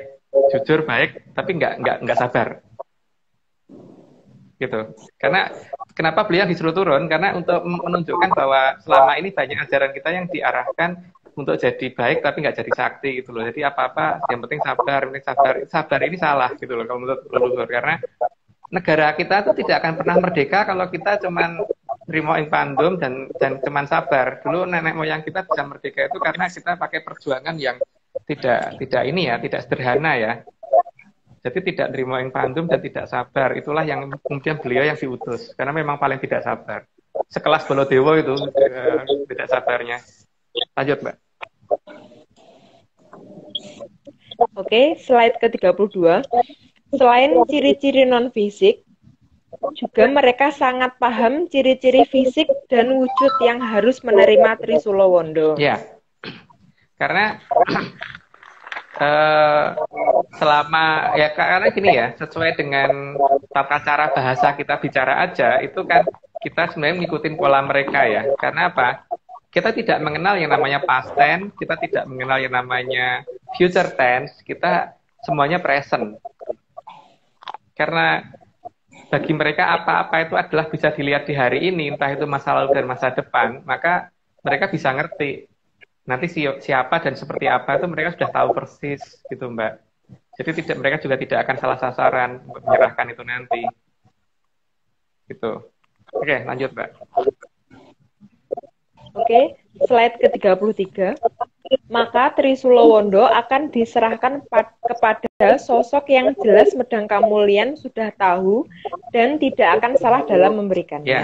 S2: jujur baik, tapi nggak sabar gitu. Karena kenapa beliau disuruh turun? Karena untuk menunjukkan bahwa selama ini banyak ajaran kita yang diarahkan untuk jadi baik tapi nggak jadi sakti gitu loh. Jadi apa-apa yang penting sabar, sabar ini salah gitu loh kalau menurut leluhur. Karena negara kita tuh tidak akan pernah merdeka kalau kita cuman nerima ing pandum dan cuman sabar. Dulu nenek moyang kita bisa merdeka itu karena kita pakai perjuangan yang tidak ini ya, tidak sederhana ya. Jadi tidak nerima ing pandum dan tidak sabar. Itulah yang kemudian beliau yang diutus karena memang paling tidak sabar. Sekelas Baladewa itu tidak sabarnya. Lanjut, Mbak.
S3: Oke, slide ke-32. Selain ciri-ciri non-fisik, juga mereka sangat paham ciri-ciri fisik dan wujud yang harus menerima Trisulowondo.
S2: Ya, karena selama ya karena gini ya, sesuai dengan tata cara bahasa kita bicara aja, itu kan kita sebenarnya mengikuti pola mereka ya. Karena apa? Kita tidak mengenal yang namanya past tense, kita tidak mengenal yang namanya future tense, kita semuanya present. Karena bagi mereka apa-apa itu adalah bisa dilihat di hari ini, entah itu masa lalu dan masa depan, maka mereka bisa ngerti nanti siapa dan seperti apa itu mereka sudah tahu persis gitu Mbak. Jadi mereka juga tidak akan salah sasaran menyerahkan itu nanti. Gitu. Oke, lanjut Mbak.
S3: Oke, slide ke-33. Maka Trisulowondo akan diserahkan kepada sosok yang jelas Medang Kamulyan sudah tahu dan tidak akan salah dalam memberikannya.
S2: Ya.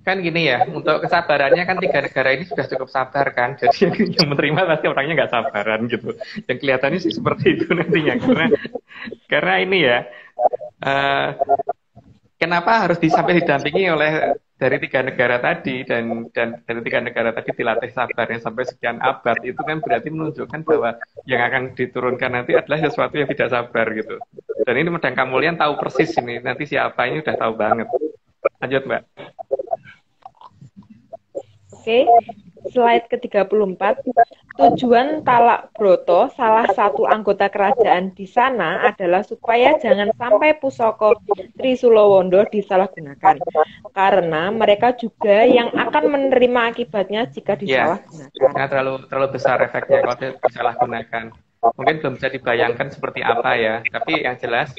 S2: Kan gini ya, untuk kesabarannya kan 3 negara ini sudah cukup sabar kan, jadi yang menerima pasti orangnya nggak sabaran gitu. Yang kelihatannya sih seperti itu nantinya, karena ini ya, kenapa harus sampai didampingi oleh dari 3 negara tadi dan dari 3 negara tadi dilatih sabarnya sampai sekian abad, itu kan berarti menunjukkan bahwa yang akan diturunkan nanti adalah sesuatu yang tidak sabar gitu. Dan ini Medang Kamulyan tahu persis ini nanti siapa, ini udah tahu banget. Lanjut Mbak.
S3: Oke, slide ke-34. Tujuan Talak Broto, salah satu anggota kerajaan di sana, adalah supaya jangan sampai pusaka Trisulowondo disalahgunakan. Karena mereka juga yang akan menerima akibatnya jika disalahgunakan.
S2: Ya, terlalu besar efeknya kalau disalahgunakan. Mungkin belum bisa dibayangkan seperti apa ya, tapi yang jelas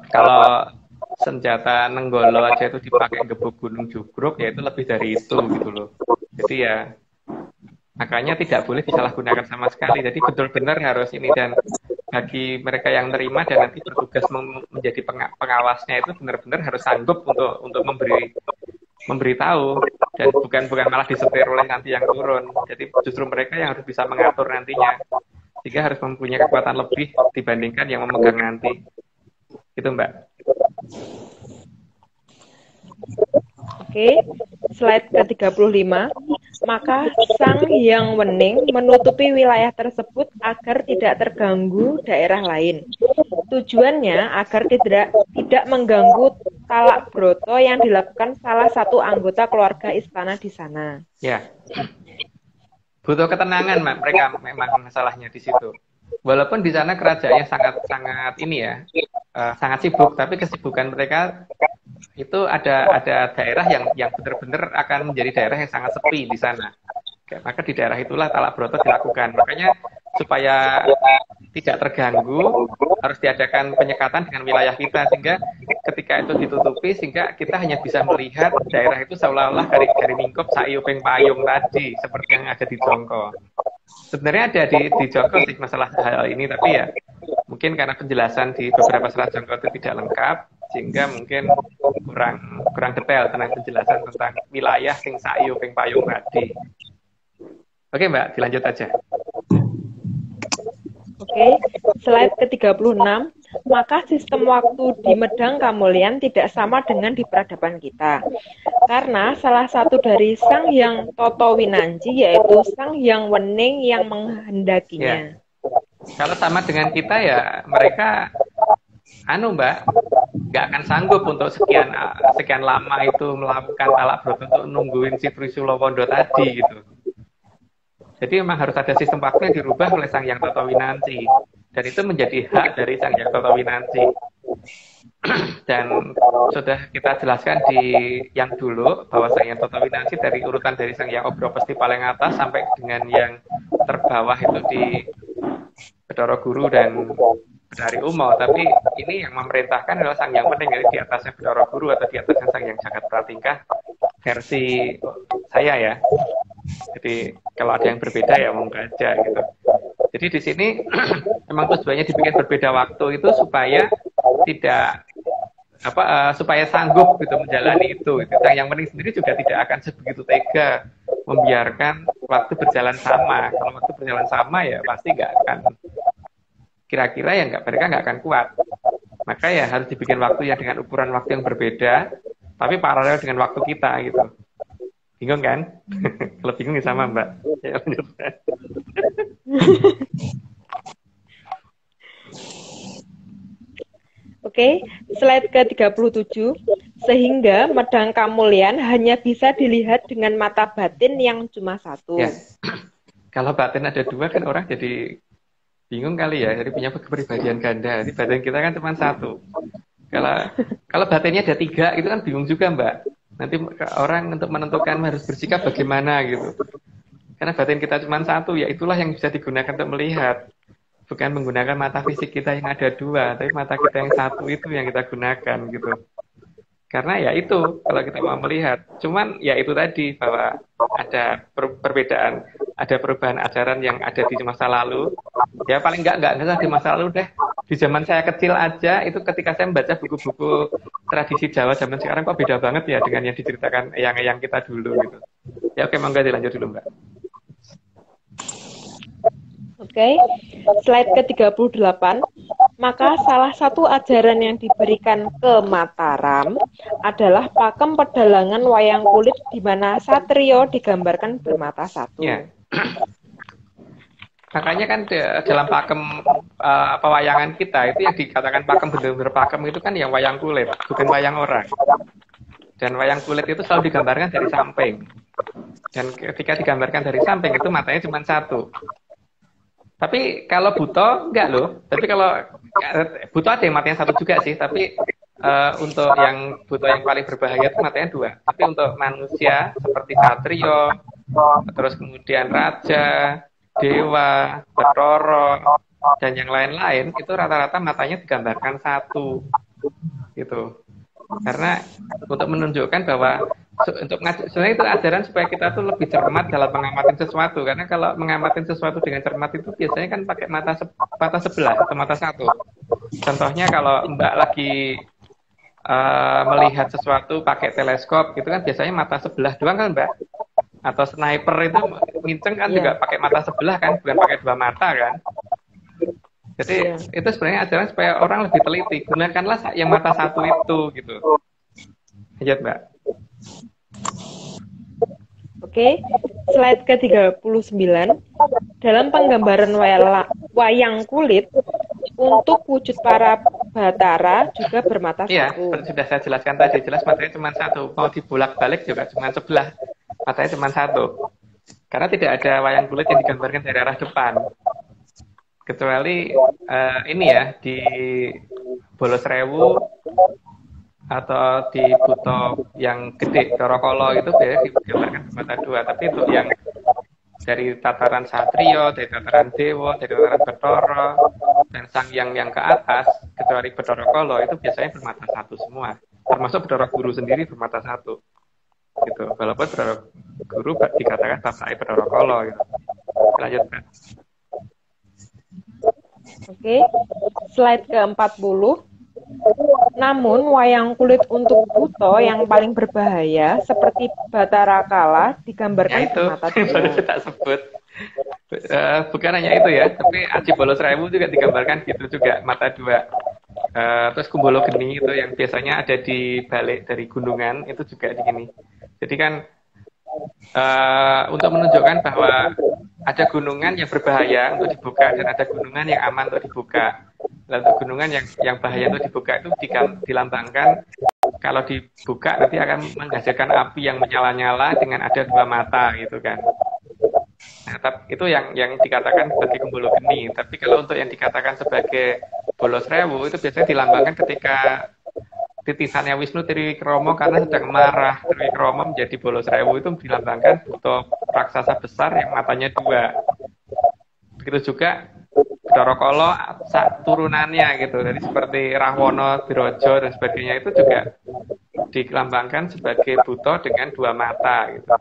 S2: kalau senjata Nenggolo aja itu dipakai gebuk Gunung Jugruk, ya itu lebih dari itu gitu loh. Jadi ya makanya tidak boleh disalahgunakan sama sekali. Jadi betul-benar harus ini, dan bagi mereka yang terima dan nanti bertugas menjadi pengawasnya itu benar-benar harus sanggup untuk memberi tahu, dan bukan malah disetir oleh nanti yang turun. Jadi justru mereka yang harus bisa mengatur nantinya, sehingga harus mempunyai kekuatan lebih dibandingkan yang memegang nanti. Gitu Mbak.
S3: Oke, slide ke-35. Maka Sang Hyang Wening menutupi wilayah tersebut agar tidak terganggu daerah lain. Tujuannya agar tidak mengganggu Talak Broto yang dilakukan salah satu anggota keluarga istana di sana.
S2: Ya, butuh ketenangan mereka memang masalahnya di situ. Walaupun di sana kerajaannya sangat ini ya, sangat sibuk, tapi kesibukan mereka itu ada daerah yang benar-benar akan menjadi daerah yang sangat sepi di sana. Maka di daerah itulah Talak Broto dilakukan. Makanya supaya tidak terganggu harus diadakan penyekatan dengan wilayah kita, sehingga ketika itu ditutupi sehingga kita hanya bisa melihat daerah itu seolah-olah dari lingkup Saiyuping Payung tadi seperti yang ada di Jongko. Sebenarnya ada di Jongko sih masalah hal ini, tapi ya mungkin karena penjelasan di beberapa serat Jongko itu tidak lengkap, sehingga mungkin kurang detail tentang penjelasan tentang wilayah sing sayu ping payung tadi. Oke Mbak, dilanjut aja.
S3: Oke, slide ke-36. Maka sistem waktu di Medang Kamulyan tidak sama dengan di peradaban kita. Karena salah satu dari Sang Hyang Toto Winanci yaitu Sang Hyang Wening yang menghendakinya.
S2: Kalau sama dengan kita ya mereka Mbak, nggak akan sanggup untuk sekian lama itu melakukan talak broto untuk nungguin si Trisula Wondo tadi gitu. Jadi memang harus ada sistem waktu yang dirubah oleh Sang Hyang Toto Winanci. Dan itu menjadi hak dari Sang Hyang Toto Winanci. Dan sudah kita jelaskan di yang dulu bahwa Sang Hyang Toto Winanci dari urutan dari Sang Hyang Obro Pesti paling atas sampai dengan yang terbawah itu di Bedoro Guru dan Bedari Umo. Tapi ini yang memerintahkan adalah Sang Hyang Wening, jadi di atasnya Bedoro Guru atau di atasnya Sang Hyang Jagat Pratingkah versi saya ya. Jadi kalau ada yang berbeda ya monggo aja gitu. Jadi di sini memang tujuannya dibikin berbeda waktu itu supaya tidak supaya sanggup gitu menjalani itu. Yang Wening sendiri juga tidak akan sebegitu tega membiarkan waktu berjalan sama. Kalau waktu berjalan sama ya pasti nggak akan, kira-kira ya mereka nggak akan kuat. Maka ya harus dibikin waktu yang dengan ukuran waktu yang berbeda, tapi paralel dengan waktu kita gitu. Bingung kan? Kalau bingung ya sama Mbak. Ya, lanjut.
S3: Oke, slide ke-37. Sehingga Medang Kamulyan hanya bisa dilihat dengan mata batin yang cuma satu.
S2: Ya. Kalau batin ada dua kan orang jadi bingung kali ya, jadi punya kepribadian ganda. Jadi batin kita kan cuma satu. Kalau batinnya ada tiga, itu kan bingung juga Mbak. Nanti orang untuk menentukan harus bersikap bagaimana gitu. Karena batin kita cuma satu, ya itulah yang bisa digunakan untuk melihat. Bukan menggunakan mata fisik kita yang ada dua, tapi mata kita yang satu itu yang kita gunakan gitu. Karena ya itu, kalau kita mau melihat. Cuman ya itu tadi, bahwa ada perbedaan, ada perubahan ajaran yang ada di masa lalu. Ya paling enggak di masa lalu deh. Di zaman saya kecil aja, itu ketika saya membaca buku-buku tradisi Jawa zaman sekarang kok beda banget ya dengan yang diceritakan yang kita dulu gitu. Ya oke, monggo dilanjut dulu Mbak.
S3: Oke, slide ke-38. Maka salah satu ajaran yang diberikan ke Mataram adalah pakem pedalangan wayang kulit di mana satrio digambarkan bermata satu.
S2: Ya. Makanya kan dalam pakem pewayangan kita itu yang dikatakan pakem benar-benar pakem itu kan yang wayang kulit, bukan wayang orang. Dan wayang kulit itu selalu digambarkan dari samping. Dan ketika digambarkan dari samping itu matanya cuma satu. Tapi kalau buto enggak loh. Tapi kalau buto ada yang matanya satu juga sih. Tapi untuk yang buto yang paling berbahaya itu matanya dua. Tapi untuk manusia seperti satrio, terus kemudian raja, dewa, Bathara, dan yang lain-lain itu rata-rata matanya digambarkan satu gitu. Karena untuk menunjukkan bahwa sebenarnya itu ajaran supaya kita tuh lebih cermat dalam mengamati sesuatu. Karena kalau mengamati sesuatu dengan cermat itu biasanya kan pakai mata sebelah atau mata satu. Contohnya kalau Mbak lagi melihat sesuatu pakai teleskop itu kan biasanya mata sebelah doang kan Mbak? Atau sniper itu nginceng kan juga pakai mata sebelah kan, bukan pakai dua mata kan. Jadi itu sebenarnya ajaran supaya orang lebih teliti. Gunakanlah yang mata satu itu gitu. Lanjut Mbak.
S3: Oke, slide ke-39. Dalam penggambaran wayang kulit, untuk wujud para Bathara juga bermata satu.
S2: Iya, sudah saya jelaskan tadi. Jelas matanya cuma satu. Mau dibolak-balik juga cuma sebelah. Matanya cuma satu. Karena tidak ada wayang kulit yang digambarkan dari arah depan. Kecuali ini ya, di Bolosrewu atau di Buto yang gede, Dorokolo itu biasanya digambarkan bermata dua. Tapi untuk yang dari tataran satrio, dari tataran dewa, dari tataran Bathara, dan Sang Hyang yang ke atas, kecuali Bathara Kala itu biasanya bermata satu semua. Termasuk Bathara Guru sendiri bermata satu. Gitu. Walaupun Bathara Guru dikatakan tapai Bathara Kala gitu. Lanjut, Pak.
S3: Oke, slide ke-40. Namun, wayang kulit untuk buto yang paling berbahaya, seperti Batara Kala,
S2: Ya
S3: digambarkan
S2: itu
S3: bermata
S2: baru
S3: dua.
S2: saya tak sebut. Bukan hanya itu ya, tapi Aji Bolos Rewu juga digambarkan gitu juga, mata dua. Terus Kumbolo Geni itu yang biasanya ada di balik dari gunungan itu juga di gini. Jadi kan untuk menunjukkan bahwa ada gunungan yang berbahaya untuk dibuka dan ada gunungan yang aman untuk dibuka. Dan untuk gunungan yang bahaya untuk dibuka itu dilambangkan kalau dibuka nanti akan menghasilkan api yang menyala-nyala dengan ada dua mata gitu kan. Nah, itu yang dikatakan sebagai Kumbolo Geni. Tapi kalau untuk yang dikatakan sebagai Bolos Rewu itu biasanya dilambangkan ketika titisannya Wisnu Triwikromo karena sedang marah. Triwikromo menjadi Bolos Rewu itu dilambangkan buto raksasa besar yang matanya dua. Begitu juga Bathara Kala turunannya gitu. Jadi seperti Rahwana, Birojo dan sebagainya itu juga dilambangkan sebagai buto dengan dua mata gitu.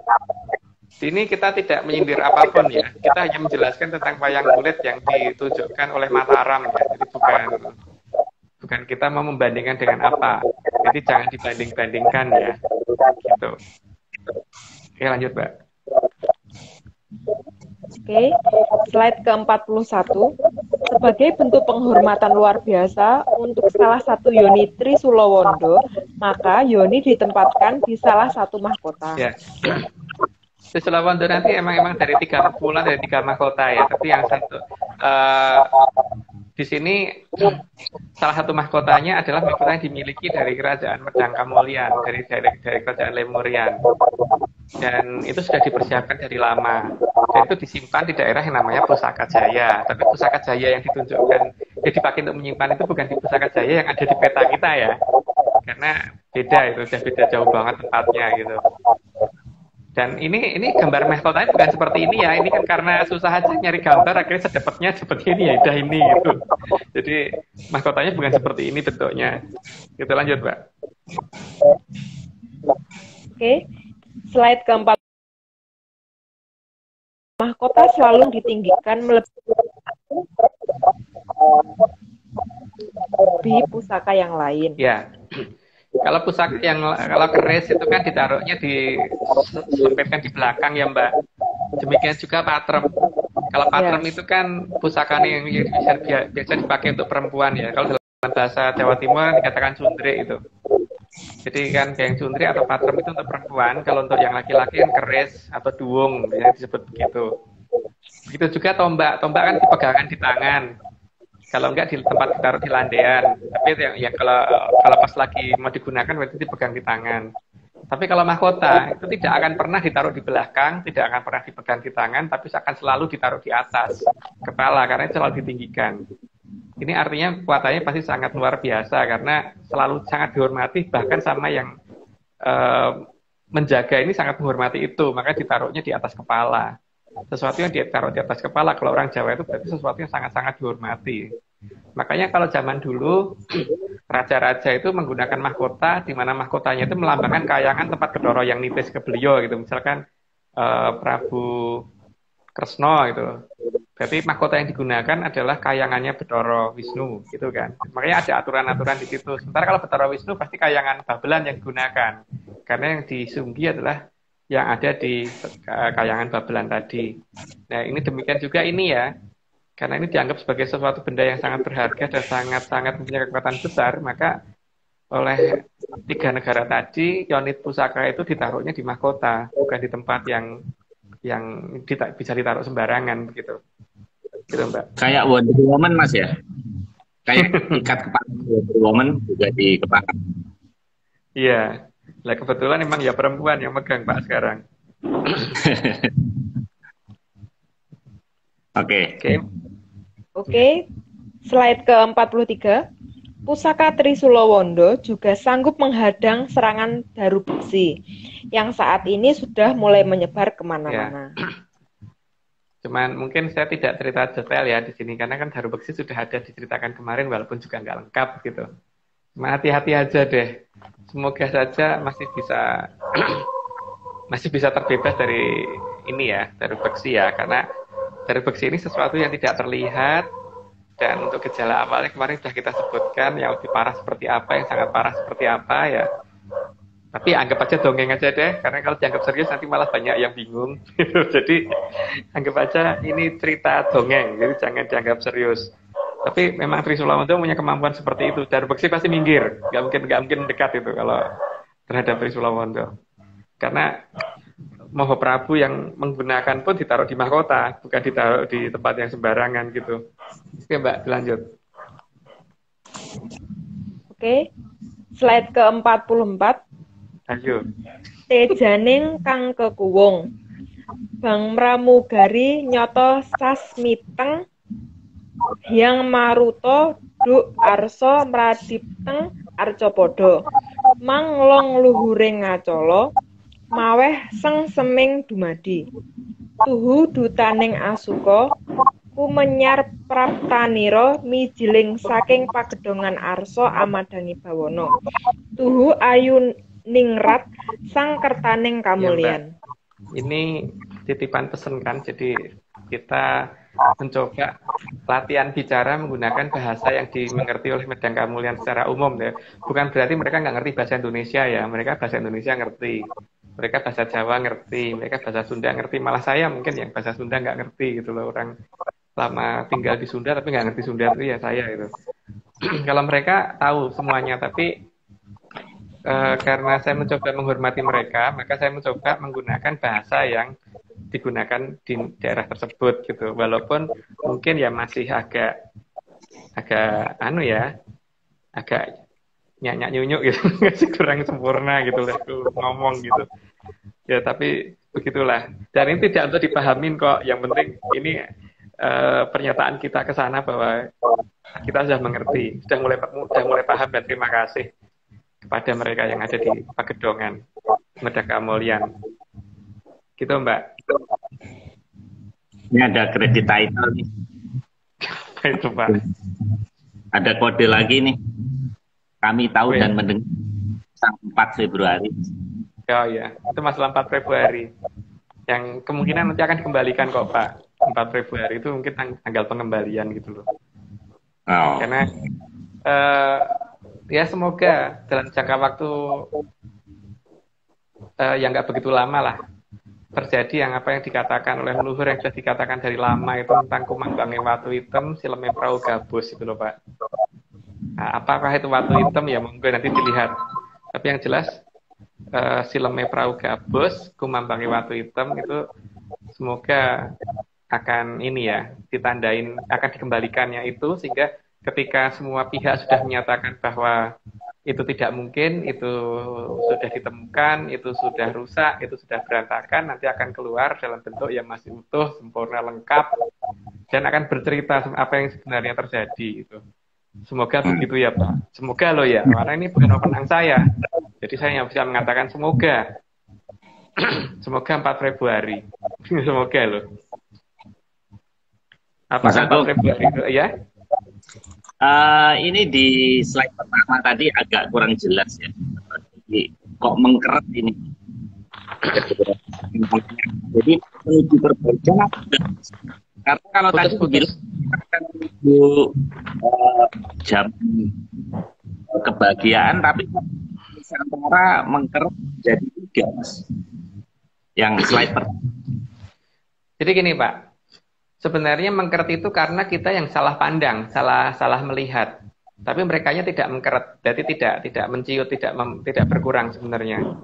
S2: Di sini kita tidak menyindir apapun ya. Kita hanya menjelaskan tentang wayang kulit yang ditunjukkan oleh Mataram ya. Jadi bukan kita mau membandingkan dengan apa. Jadi jangan dibanding-bandingkan ya. Gitu. Oke, lanjut, Mbak.
S3: Oke, slide ke-41. Sebagai bentuk penghormatan luar biasa untuk salah satu Yoni Trisulowondo, maka Yoni ditempatkan di salah satu mahkota.
S2: Ya. Trisulowondo nanti emang dari 3 mahkota ya. Tapi yang satu di sini salah satu mahkotanya adalah mahkota yang dimiliki dari kerajaan Medang Kamolian, dari kerajaan Lemurian. Dan itu sudah dipersiapkan dari lama. Dan itu disimpan di daerah yang namanya Pusaka Jaya. Tapi Pusaka Jaya yang ditunjukkan, yang dipakai untuk menyimpan itu bukan di Pusaka Jaya yang ada di peta kita ya. Karena beda itu, sudah beda jauh banget tempatnya gitu. Dan ini gambar mahkotanya bukan seperti ini ya. Ini kan karena susah aja nyari gambar, akhirnya sedapatnya seperti ini ya, udah ini gitu. Jadi mahkotanya bukan seperti ini bentuknya. Kita lanjut, Mbak.
S3: Oke, slide ke-4. Mahkota selalu ditinggikan melebihi pusaka yang lain.
S2: Ya. Kalau pusaka kalau keris itu kan ditaruhnya disempitkan di belakang ya Mbak. Demikian juga patrem. Kalau patrem itu kan pusaka yang biasa dipakai untuk perempuan ya. Kalau dalam bahasa Jawa Timur dikatakan cundrik itu. Jadi kan yang cundrik atau patrem itu untuk perempuan. Kalau untuk yang laki-laki kan keris atau duung, biasanya disebut begitu. Begitu juga tombak. Tombak kan dipegangan di tangan. Kalau enggak di tempat ditaruh di landean. Tapi yang kalau pas lagi mau digunakan berarti dipegang di tangan. Tapi kalau mahkota itu tidak akan pernah ditaruh di belakang, tidak akan pernah dipegang di tangan, tapi akan selalu ditaruh di atas kepala karena itu selalu ditinggikan. Ini artinya kekuatannya pasti sangat luar biasa karena selalu sangat dihormati, bahkan sama yang menjaga ini sangat menghormati itu, maka ditaruhnya di atas kepala. Sesuatu yang ditaruh di atas kepala, kalau orang Jawa itu berarti sesuatu yang sangat-sangat dihormati. Makanya kalau zaman dulu, raja-raja itu menggunakan mahkota, di mana mahkotanya itu melambangkan kayangan tempat Bathara yang nipis ke beliau, gitu. Misalkan Prabu Kresna, gitu. Berarti mahkota yang digunakan adalah kayangannya Bathara Wisnu, gitu kan. Makanya ada aturan-aturan di situ. Sementara kalau Bathara Wisnu pasti kayangan Babelan yang digunakan. Karena yang disunggi adalah yang ada di kayangan Babelan tadi. Nah, ini demikian juga ini ya. Karena ini dianggap sebagai sesuatu benda yang sangat berharga dan sangat-sangat mempunyai kekuatan besar, maka oleh 3 negara tadi, unit pusaka itu ditaruhnya di mahkota, bukan di tempat yang bisa ditaruh sembarangan begitu. Gitu, Mbak.
S1: Kayak Wonder Woman, Mas ya? Kayak ikat kepala Wonder Woman juga di kepala.
S2: Iya. Lah kebetulan emang ya perempuan yang megang Pak sekarang.
S3: Oke, slide ke-43. Pusaka Trisulowondo juga sanggup menghadang serangan Daru Beksi yang saat ini sudah mulai menyebar kemana-mana.
S2: Ya. Cuman mungkin saya tidak cerita detail ya di sini karena kan Daru Beksi sudah ada diceritakan kemarin walaupun juga nggak lengkap gitu. Cuma hati-hati aja deh. Semoga saja masih bisa terbebas dari ini ya, Daru Beksi ya, karena Daru Beksi ini sesuatu yang tidak terlihat, Dan untuk gejala awalnya kemarin sudah kita sebutkan, yang lebih parah seperti apa, yang sangat parah seperti apa ya. Tapi anggap aja dongeng aja deh, karena kalau dianggap serius nanti malah banyak yang bingung. Jadi anggap aja ini cerita dongeng, jadi jangan dianggap serius. Tapi memang Trisula Wanda punya kemampuan seperti itu. Dan Beksi pasti minggir, nggak mungkin dekat itu kalau terhadap Trisula Wanda. Karena Moho Prabu yang menggunakan pun ditaruh di mahkota, bukan ditaruh di tempat yang sembarangan gitu. Oke Mbak, dilanjut.
S3: Oke, slide ke-44.
S2: Ayo.
S3: Tejaning kang kekuwung. Bang Pramugari nyoto sasmiteng hyang maruta duk arsa mradipteng arcapada. Manglong luhuring ngacala maweh seng seming dumadi. Tuhu dutaning asuka kumenyar praptanira mijiling saking pagedhongan arsa amadhangi bawana. Tuhu ayu ningrat sang kertaning kamulyan.
S2: Ya, ini titipan pesen kan, jadi kita mencoba latihan bicara menggunakan bahasa yang dimengerti oleh Medang Kamulyan secara umum ya. Bukan berarti mereka nggak ngerti bahasa Indonesia ya, mereka bahasa Indonesia ngerti, mereka bahasa Jawa ngerti, mereka bahasa Sunda ngerti, malah saya mungkin yang bahasa Sunda nggak ngerti gitu loh, orang lama tinggal di Sunda tapi nggak ngerti Sunda itu ya saya itu. Kalau mereka tahu semuanya, tapi karena saya mencoba menghormati mereka, maka saya mencoba menggunakan bahasa yang digunakan di daerah tersebut gitu. Walaupun mungkin ya masih agak agak nyanyak nyunyuk gitu, masih kurang sempurna gitu lah aku ngomong gitu. Ya tapi begitulah. Dan ini tidak untuk dipahamin kok. Yang penting ini pernyataan kita ke sana bahwa kita sudah mengerti, sudah mulai paham, dan terima kasih kepada mereka yang ada di Pagedongan Medang Kamulyan. Gitu Mbak.
S1: Ini ada kredit title nih.
S2: Apa itu Pak?
S1: Ada kode lagi nih. Kami tahu dan mendengar 4 Februari.
S2: Oh ya, itu masalah 4 Februari. Yang kemungkinan nanti akan dikembalikan kok Pak. 4 Februari itu mungkin tanggal pengembalian gitu loh.
S1: Oh.
S2: Karena ya semoga dalam jangka waktu yang nggak begitu lama lah terjadi yang apa yang dikatakan oleh leluhur yang sudah dikatakan dari lama itu tentang kumangbange watu hitam sileme prau gabus itu loh Pak. Nah, apakah itu watu hitam ya mungkin nanti dilihat. Tapi yang jelas sileme prau gabus kumambange watu hitam itu semoga akan ini ya ditandain, akan dikembalikannya itu, sehingga ketika semua pihak sudah menyatakan bahwa itu tidak mungkin, itu sudah ditemukan, itu sudah rusak, itu sudah berantakan, nanti akan keluar dalam bentuk yang masih utuh, sempurna, lengkap, dan akan bercerita apa yang sebenarnya terjadi. Gitu. Semoga begitu ya Pak. Semoga loh ya, karena ini bukan wewenang saya. Jadi saya yang bisa mengatakan semoga. Semoga 4 Februari. Semoga loh. Apakah 4 Februari itu ya?
S1: Ini di slide pertama tadi agak kurang jelas ya. Jadi, kok mengkeret ini? Jadi menuju perbaikan karena kalau tadi bilang kan menuju jam kebahagiaan, tapi Nusantara mengkeret jadi 3 Mas. Yang slide pertama.
S2: Jadi gini Pak. Sebenarnya mengkeret itu karena kita yang salah pandang, salah melihat. Tapi merekanya tidak mengkeret, berarti tidak menciut, tidak berkurang sebenarnya.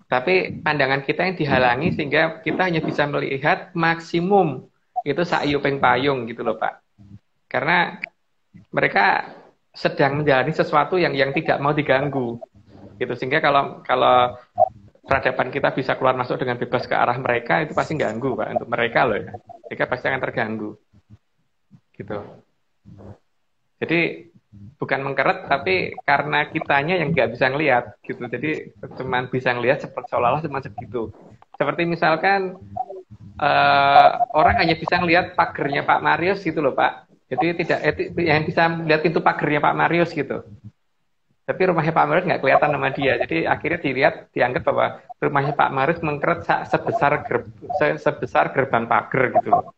S2: Tapi pandangan kita yang dihalangi sehingga kita hanya bisa melihat maksimum itu saiyuping payung gitu loh Pak. Karena mereka sedang menjalani sesuatu yang tidak mau diganggu. Gitu, sehingga kalau peradaban kita bisa keluar masuk dengan bebas ke arah mereka, itu pasti ganggu Pak, untuk mereka loh ya. Mereka pasti akan terganggu. Gitu. Jadi bukan mengkeret, tapi karena kitanya yang nggak bisa ngelihat gitu. Jadi cuma bisa ngelihat seolah-olah cuma segitu. Seperti misalkan orang hanya bisa ngelihat pagernya Pak Marius gitu loh Pak. Jadi tidak yang bisa melihat pintu pagernya Pak Marius gitu. Tapi rumahnya Pak Marius nggak kelihatan sama dia. Jadi akhirnya dianggap bahwa rumahnya Pak Marius mengkeret sebesar gerbang pagar gitu loh.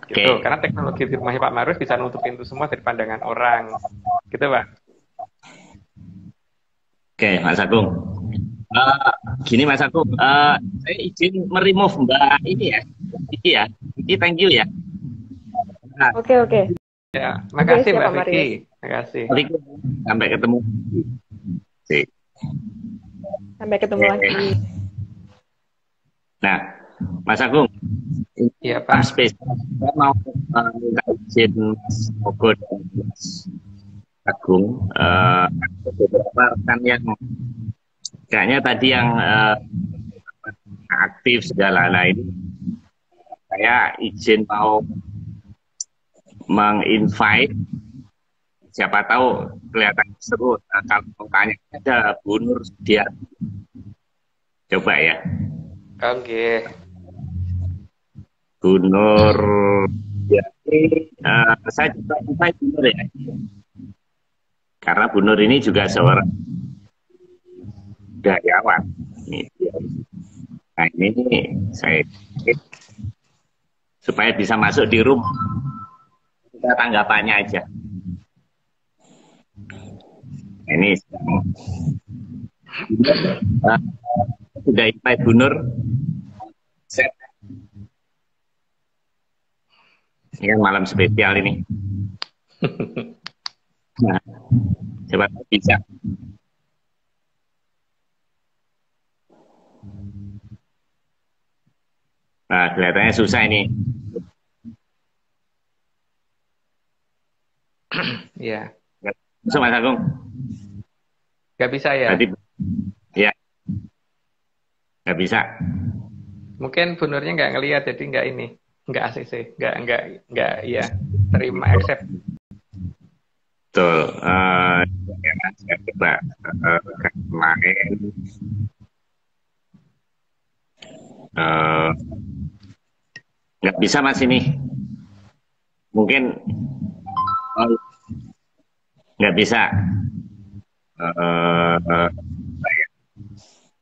S2: Gitu. Karena teknologi di rumahnya Pak Marus bisa nutupin itu semua dari pandangan orang. Gitu, Pak.
S1: Oke, Mas Agung. Gini Mas Agung, saya izin meremove Mbak ini ya. Iki ya. Iki thank you ya. Nah,
S3: Oke.
S2: Ya, makasih
S3: Oke,
S2: Mbak
S3: siap, Pak
S2: Vicky.
S3: Marius.
S2: Makasih.
S1: sampai ketemu. Sip.
S3: Sampai ketemu lagi.
S1: Nah, Mas Agung,
S2: Iya,
S1: dalam
S2: Pak.
S1: space saya mau minta izin Mas Ogo dan Mas Agung, beberapa rekan yang kayaknya tadi yang aktif segala lain, saya izin mau menginvite, siapa tahu kelihatan seru. Kalau mau tanya ada Bu Nur Sudiati, coba ya
S2: Oke.
S1: Bu Nur Sudiati, saya coba invite Bu Nur ya, karena Bu Nur ini juga seorang budayawan. Nah ini saya supaya bisa masuk di room, kita tanggapannya aja. Ini sudah invite Bu Nur. Set. Ini kan malam spesial ini. Nah, coba bisa. Nah, kelihatannya susah ini.
S2: Iya.
S1: Masuk Mas Agung.
S2: Nggak bisa ya?
S1: Tadi, ya. Nggak bisa.
S2: Mungkin Bu Nurnya nggak ngelihat, jadi nggak ini. Nggak ACC. Nggak, ya. Terima, accept.
S1: Betul. Ya, saya coba kemarin. Nggak bisa Mas ini. Mungkin nggak bisa.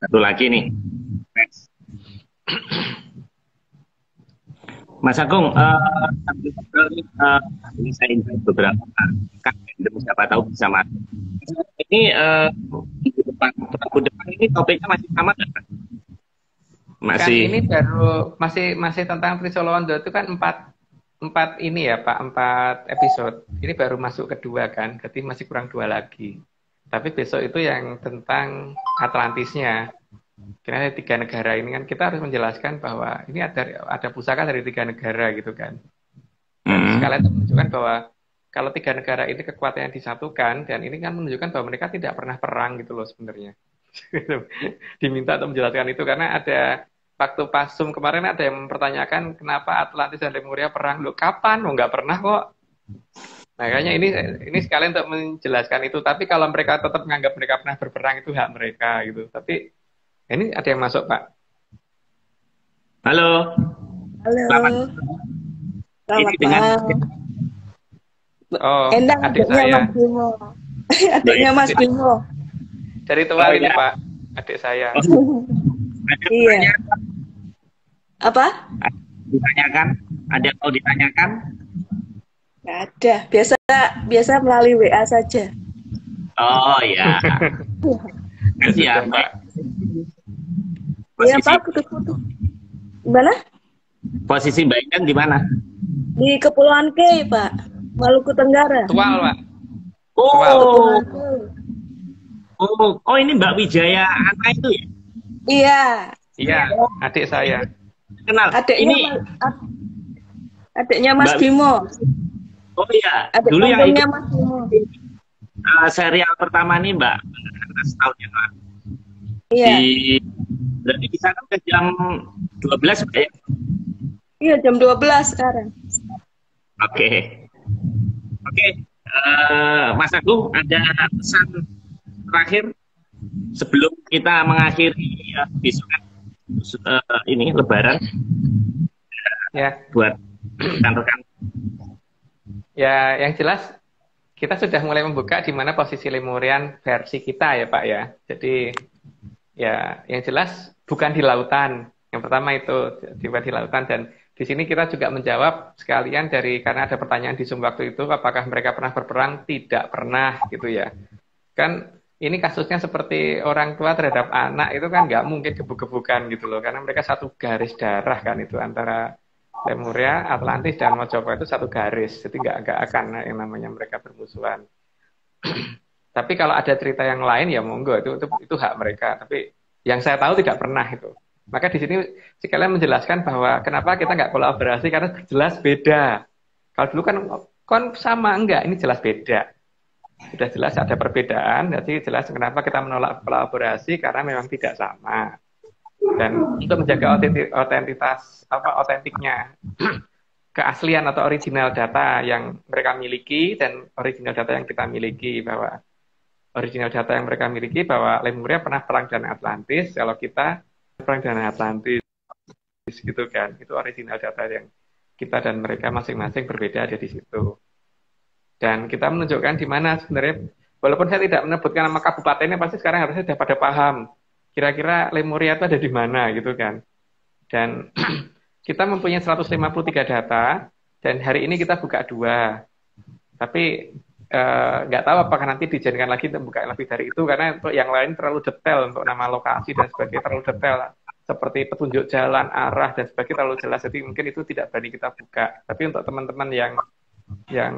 S1: Satu lagi nih. Mas Agung, ini saya invite beberapa kan, siapa tahu bisa masuk. Ini minggu depan ini topiknya masih sama nggak?
S2: Kan
S1: Masih.
S2: ini baru masih tentang Trisolondo itu kan empat ini ya Pak, 4 episode. Ini baru masuk kedua kan, berarti masih kurang 2 lagi. Tapi besok itu yang tentang Atlantisnya. Karena 3 negara ini kan kita harus menjelaskan bahwa ini ada pusaka dari 3 negara gitu kan. Dan sekalian itu menunjukkan bahwa kalau 3 negara ini kekuatannya disatukan, dan ini kan menunjukkan bahwa mereka tidak pernah perang gitu loh sebenarnya. Diminta untuk menjelaskan itu karena ada waktu pas Zoom kemarin ada yang mempertanyakan kenapa Atlantis dan Lemuria perang. Loh kapan? Oh, nggak pernah kok. Nah, kayaknya ini sekalian untuk menjelaskan itu. Tapi kalau mereka tetap menganggap mereka pernah berperang, itu hak mereka gitu. Tapi ini ada yang masuk, Pak.
S1: Halo.
S4: Halo.
S1: Ini dengan
S2: Endang, adik saya.
S4: Mas Bimo. Adiknya Mas Bimo.
S2: Dari Tual ini, Pak. Adik saya.
S4: Iya. Apa?
S1: Ditanyakan? Ada yang mau ditanyakan?
S4: Nggak ada. Biasa melalui WA saja.
S1: Oh ya. Kasih ya, Mbak.
S4: Iya Pak, putus-putus. Gimana?
S1: Posisi Mbak Intan di mana?
S4: Di Kepulauan K, Pak. Maluku Tenggara.
S2: Tual, Pak.
S1: Oh, ini Mbak Wijaya Ana itu ya?
S4: Iya.
S2: Iya, adik saya.
S1: Kenal.
S4: Adiknya Mas
S1: Mbak
S4: Bimo.
S1: Oh iya.
S4: Adik
S1: Dulu yang
S4: kandungnya
S1: ikut
S4: Mas Bimo.
S1: serial pertama nih Mbak, setahun yang lalu.
S4: Iya.
S1: Berarti di sana udah jam 12 Mbak ya?
S4: Iya, jam 12 sekarang.
S1: Oke. Mas Agung, ada pesan terakhir sebelum kita mengakhiri besok kan ini Lebaran
S2: Ya.
S1: buat rekan-rekan.
S2: Ya, yang jelas kita sudah mulai membuka di mana posisi Lemurian versi kita ya Pak ya. Jadi ya yang jelas bukan di lautan. Yang pertama itu tiba di lautan, dan di sini kita juga menjawab sekalian karena ada pertanyaan di Zoom waktu itu, apakah mereka pernah berperang? Tidak pernah gitu ya. Kan ini kasusnya seperti orang tua terhadap anak itu kan nggak mungkin gebuk-gebukan gitu loh, karena mereka satu garis darah kan itu antara Lemuria, Atlantis dan Mojokerto itu satu garis, jadi nggak akan yang namanya mereka bermusuhan. Tapi kalau ada cerita yang lain ya monggo itu hak mereka. Tapi yang saya tahu tidak pernah itu. Maka di sini sekalian menjelaskan bahwa kenapa kita nggak kolaborasi karena jelas beda. Kalau dulu kan sama enggak, ini jelas beda. Sudah jelas ada perbedaan, jadi jelas kenapa kita menolak kolaborasi karena memang tidak sama. Dan untuk menjaga otentiknya, keaslian atau original data yang mereka miliki dan original data yang kita miliki, bahwa original data yang mereka miliki bahwa Lemuria pernah perang dengan Atlantis, kalau kita perang dengan Atlantis gitu kan, itu original data yang kita dan mereka masing-masing berbeda ada di situ. Dan kita menunjukkan di mana sebenarnya, walaupun saya tidak menyebutkan nama kabupatennya, pasti sekarang harusnya sudah pada paham kira-kira Lemuria itu ada di mana gitu kan. Dan kita mempunyai 153 data dan hari ini kita buka 2. Tapi nggak tahu apakah nanti dijadikan lagi untuk buka lebih dari itu, karena untuk yang lain terlalu detail, untuk nama lokasi dan sebagainya terlalu detail, seperti petunjuk jalan, arah dan sebagainya terlalu jelas, jadi mungkin itu tidak berani kita buka. Tapi untuk teman-teman yang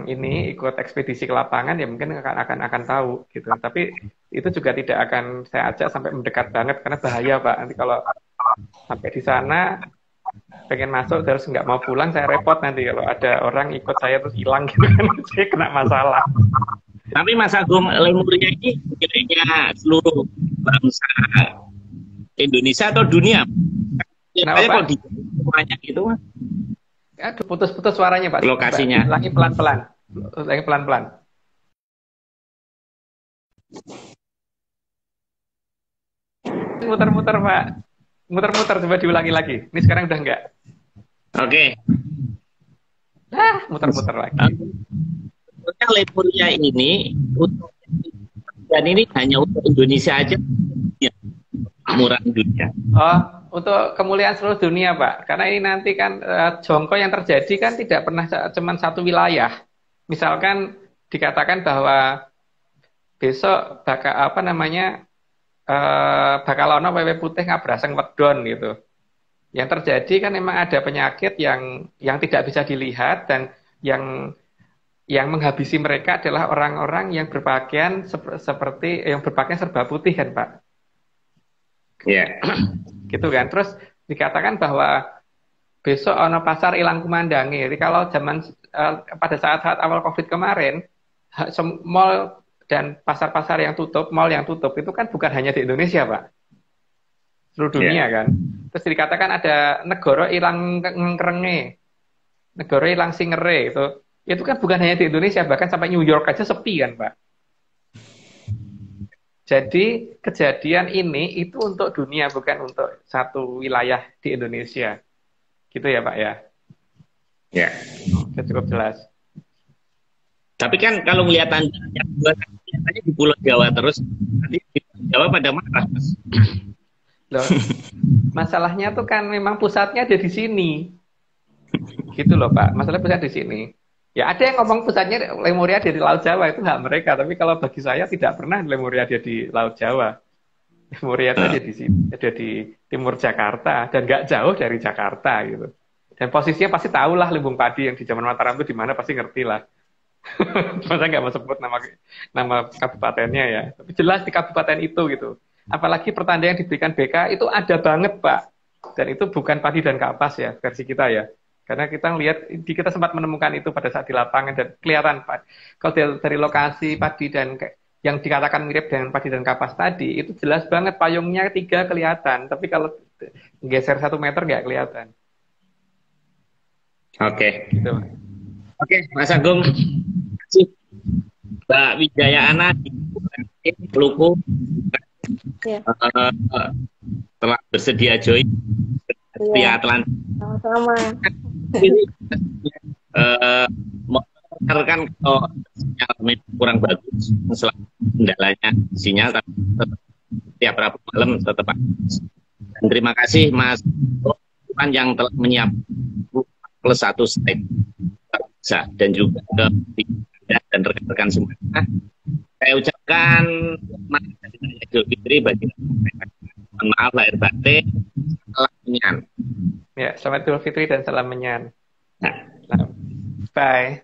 S2: ini ikut ekspedisi ke lapangan ya mungkin akan tahu gitu. Tapi itu juga tidak akan saya ajak sampai mendekat banget karena bahaya Pak. Nanti kalau sampai di sana pengen masuk terus nggak mau pulang, saya repot nanti kalau ada orang ikut saya terus hilang gitu kan, saya kena masalah.
S1: Tapi Mas Agung, Lemuria ini kira-kira seluruh bangsa Indonesia atau dunia? Kenapa kok di semuanya gitu Mas?
S2: Aduh, putus-putus suaranya Pak.
S1: Lokasinya.
S2: Lagi pelan-pelan. Lagi pelan-pelan. Muter-muter Pak. Muter-muter, coba diulangi lagi. Ini sekarang udah enggak.
S1: Oke.
S2: Muter-muter lagi.
S1: Lemuria ini dan ini hanya untuk Indonesia aja, ya, murah dunia.
S2: Oh, untuk kemuliaan seluruh dunia Pak. Karena ini nanti kan jongko yang terjadi kan tidak pernah cuma satu wilayah. Misalkan dikatakan bahwa besok bakal bakal ono wewe putih ngabraseng wedon gitu. Yang terjadi kan memang ada penyakit yang tidak bisa dilihat dan yang menghabisi mereka adalah orang-orang yang berpakaian seperti yang berpakaian serba putih kan Pak.
S1: Iya. Yeah.
S2: Gitu kan. Terus dikatakan bahwa besok ono pasar ilang kumandangi. Jadi kalau pada saat-saat awal Covid kemarin, mall dan pasar-pasar yang tutup, mall yang tutup itu kan bukan hanya di Indonesia, Pak. Seluruh dunia kan. Terus dikatakan ada negara ilang ngerenge, negara ilang singere itu. Itu kan bukan hanya di Indonesia, bahkan sampai New York aja sepi kan, Pak. Jadi kejadian ini itu untuk dunia, bukan untuk satu wilayah di Indonesia. Gitu ya, Pak ya?
S1: Ya.
S2: Sudah cukup jelas.
S1: Tapi kan kalau melihat yang dua biasanya di Pulau Jawa terus, nanti di Pulau Jawa pada marah.
S2: Loh, masalahnya tuh kan memang pusatnya ada di sini. Gitu loh, Pak. Masalahnya pusat di sini. Ya ada yang ngomong pusatnya Lemuria ada di Laut Jawa, itu hak mereka. Tapi kalau bagi saya tidak pernah Lemuria ada di Laut Jawa. Lemuria itu ada di sini, ada di timur Jakarta dan nggak jauh dari Jakarta gitu. Dan posisinya pasti tahu lah Limbung Padi yang di zaman Mataram itu di mana, pasti ngerti lah. Cuma saya nggak mau sebut nama kabupatennya ya. Tapi jelas di kabupaten itu gitu. Apalagi pertanda yang diberikan BK itu ada banget Pak. Dan itu bukan padi dan kapas ya versi kita ya. Karena kita lihat, kita sempat menemukan itu pada saat di lapangan dan kelihatan Pak. Kalau dari lokasi padi dan yang dikatakan mirip dengan padi dan kapas tadi, itu jelas banget payungnya 3 kelihatan. Tapi kalau geser 1 meter nggak kelihatan.
S1: Oke.
S2: Gitu.
S1: Oke, Mas Agung. Mbak Wijaya Ana di Luku telah bersedia join via Atlantis.
S4: Sama-sama.
S1: Kan kalau sinyal kurang bagus, selalu kendalanya sinyal, tapi tiap Rabu malam tetap bagus. Dan terima kasih Mas Tuhan yang telah menyiapkan plus 1 slide dan juga ke dan rekan-rekan semua. Saya ucapkan Idul Fitri bagi maaf lahir batin, salam menyan.
S2: Ya, selamat Idul Fitri dan salam menyan.
S1: Nah.
S2: Bye.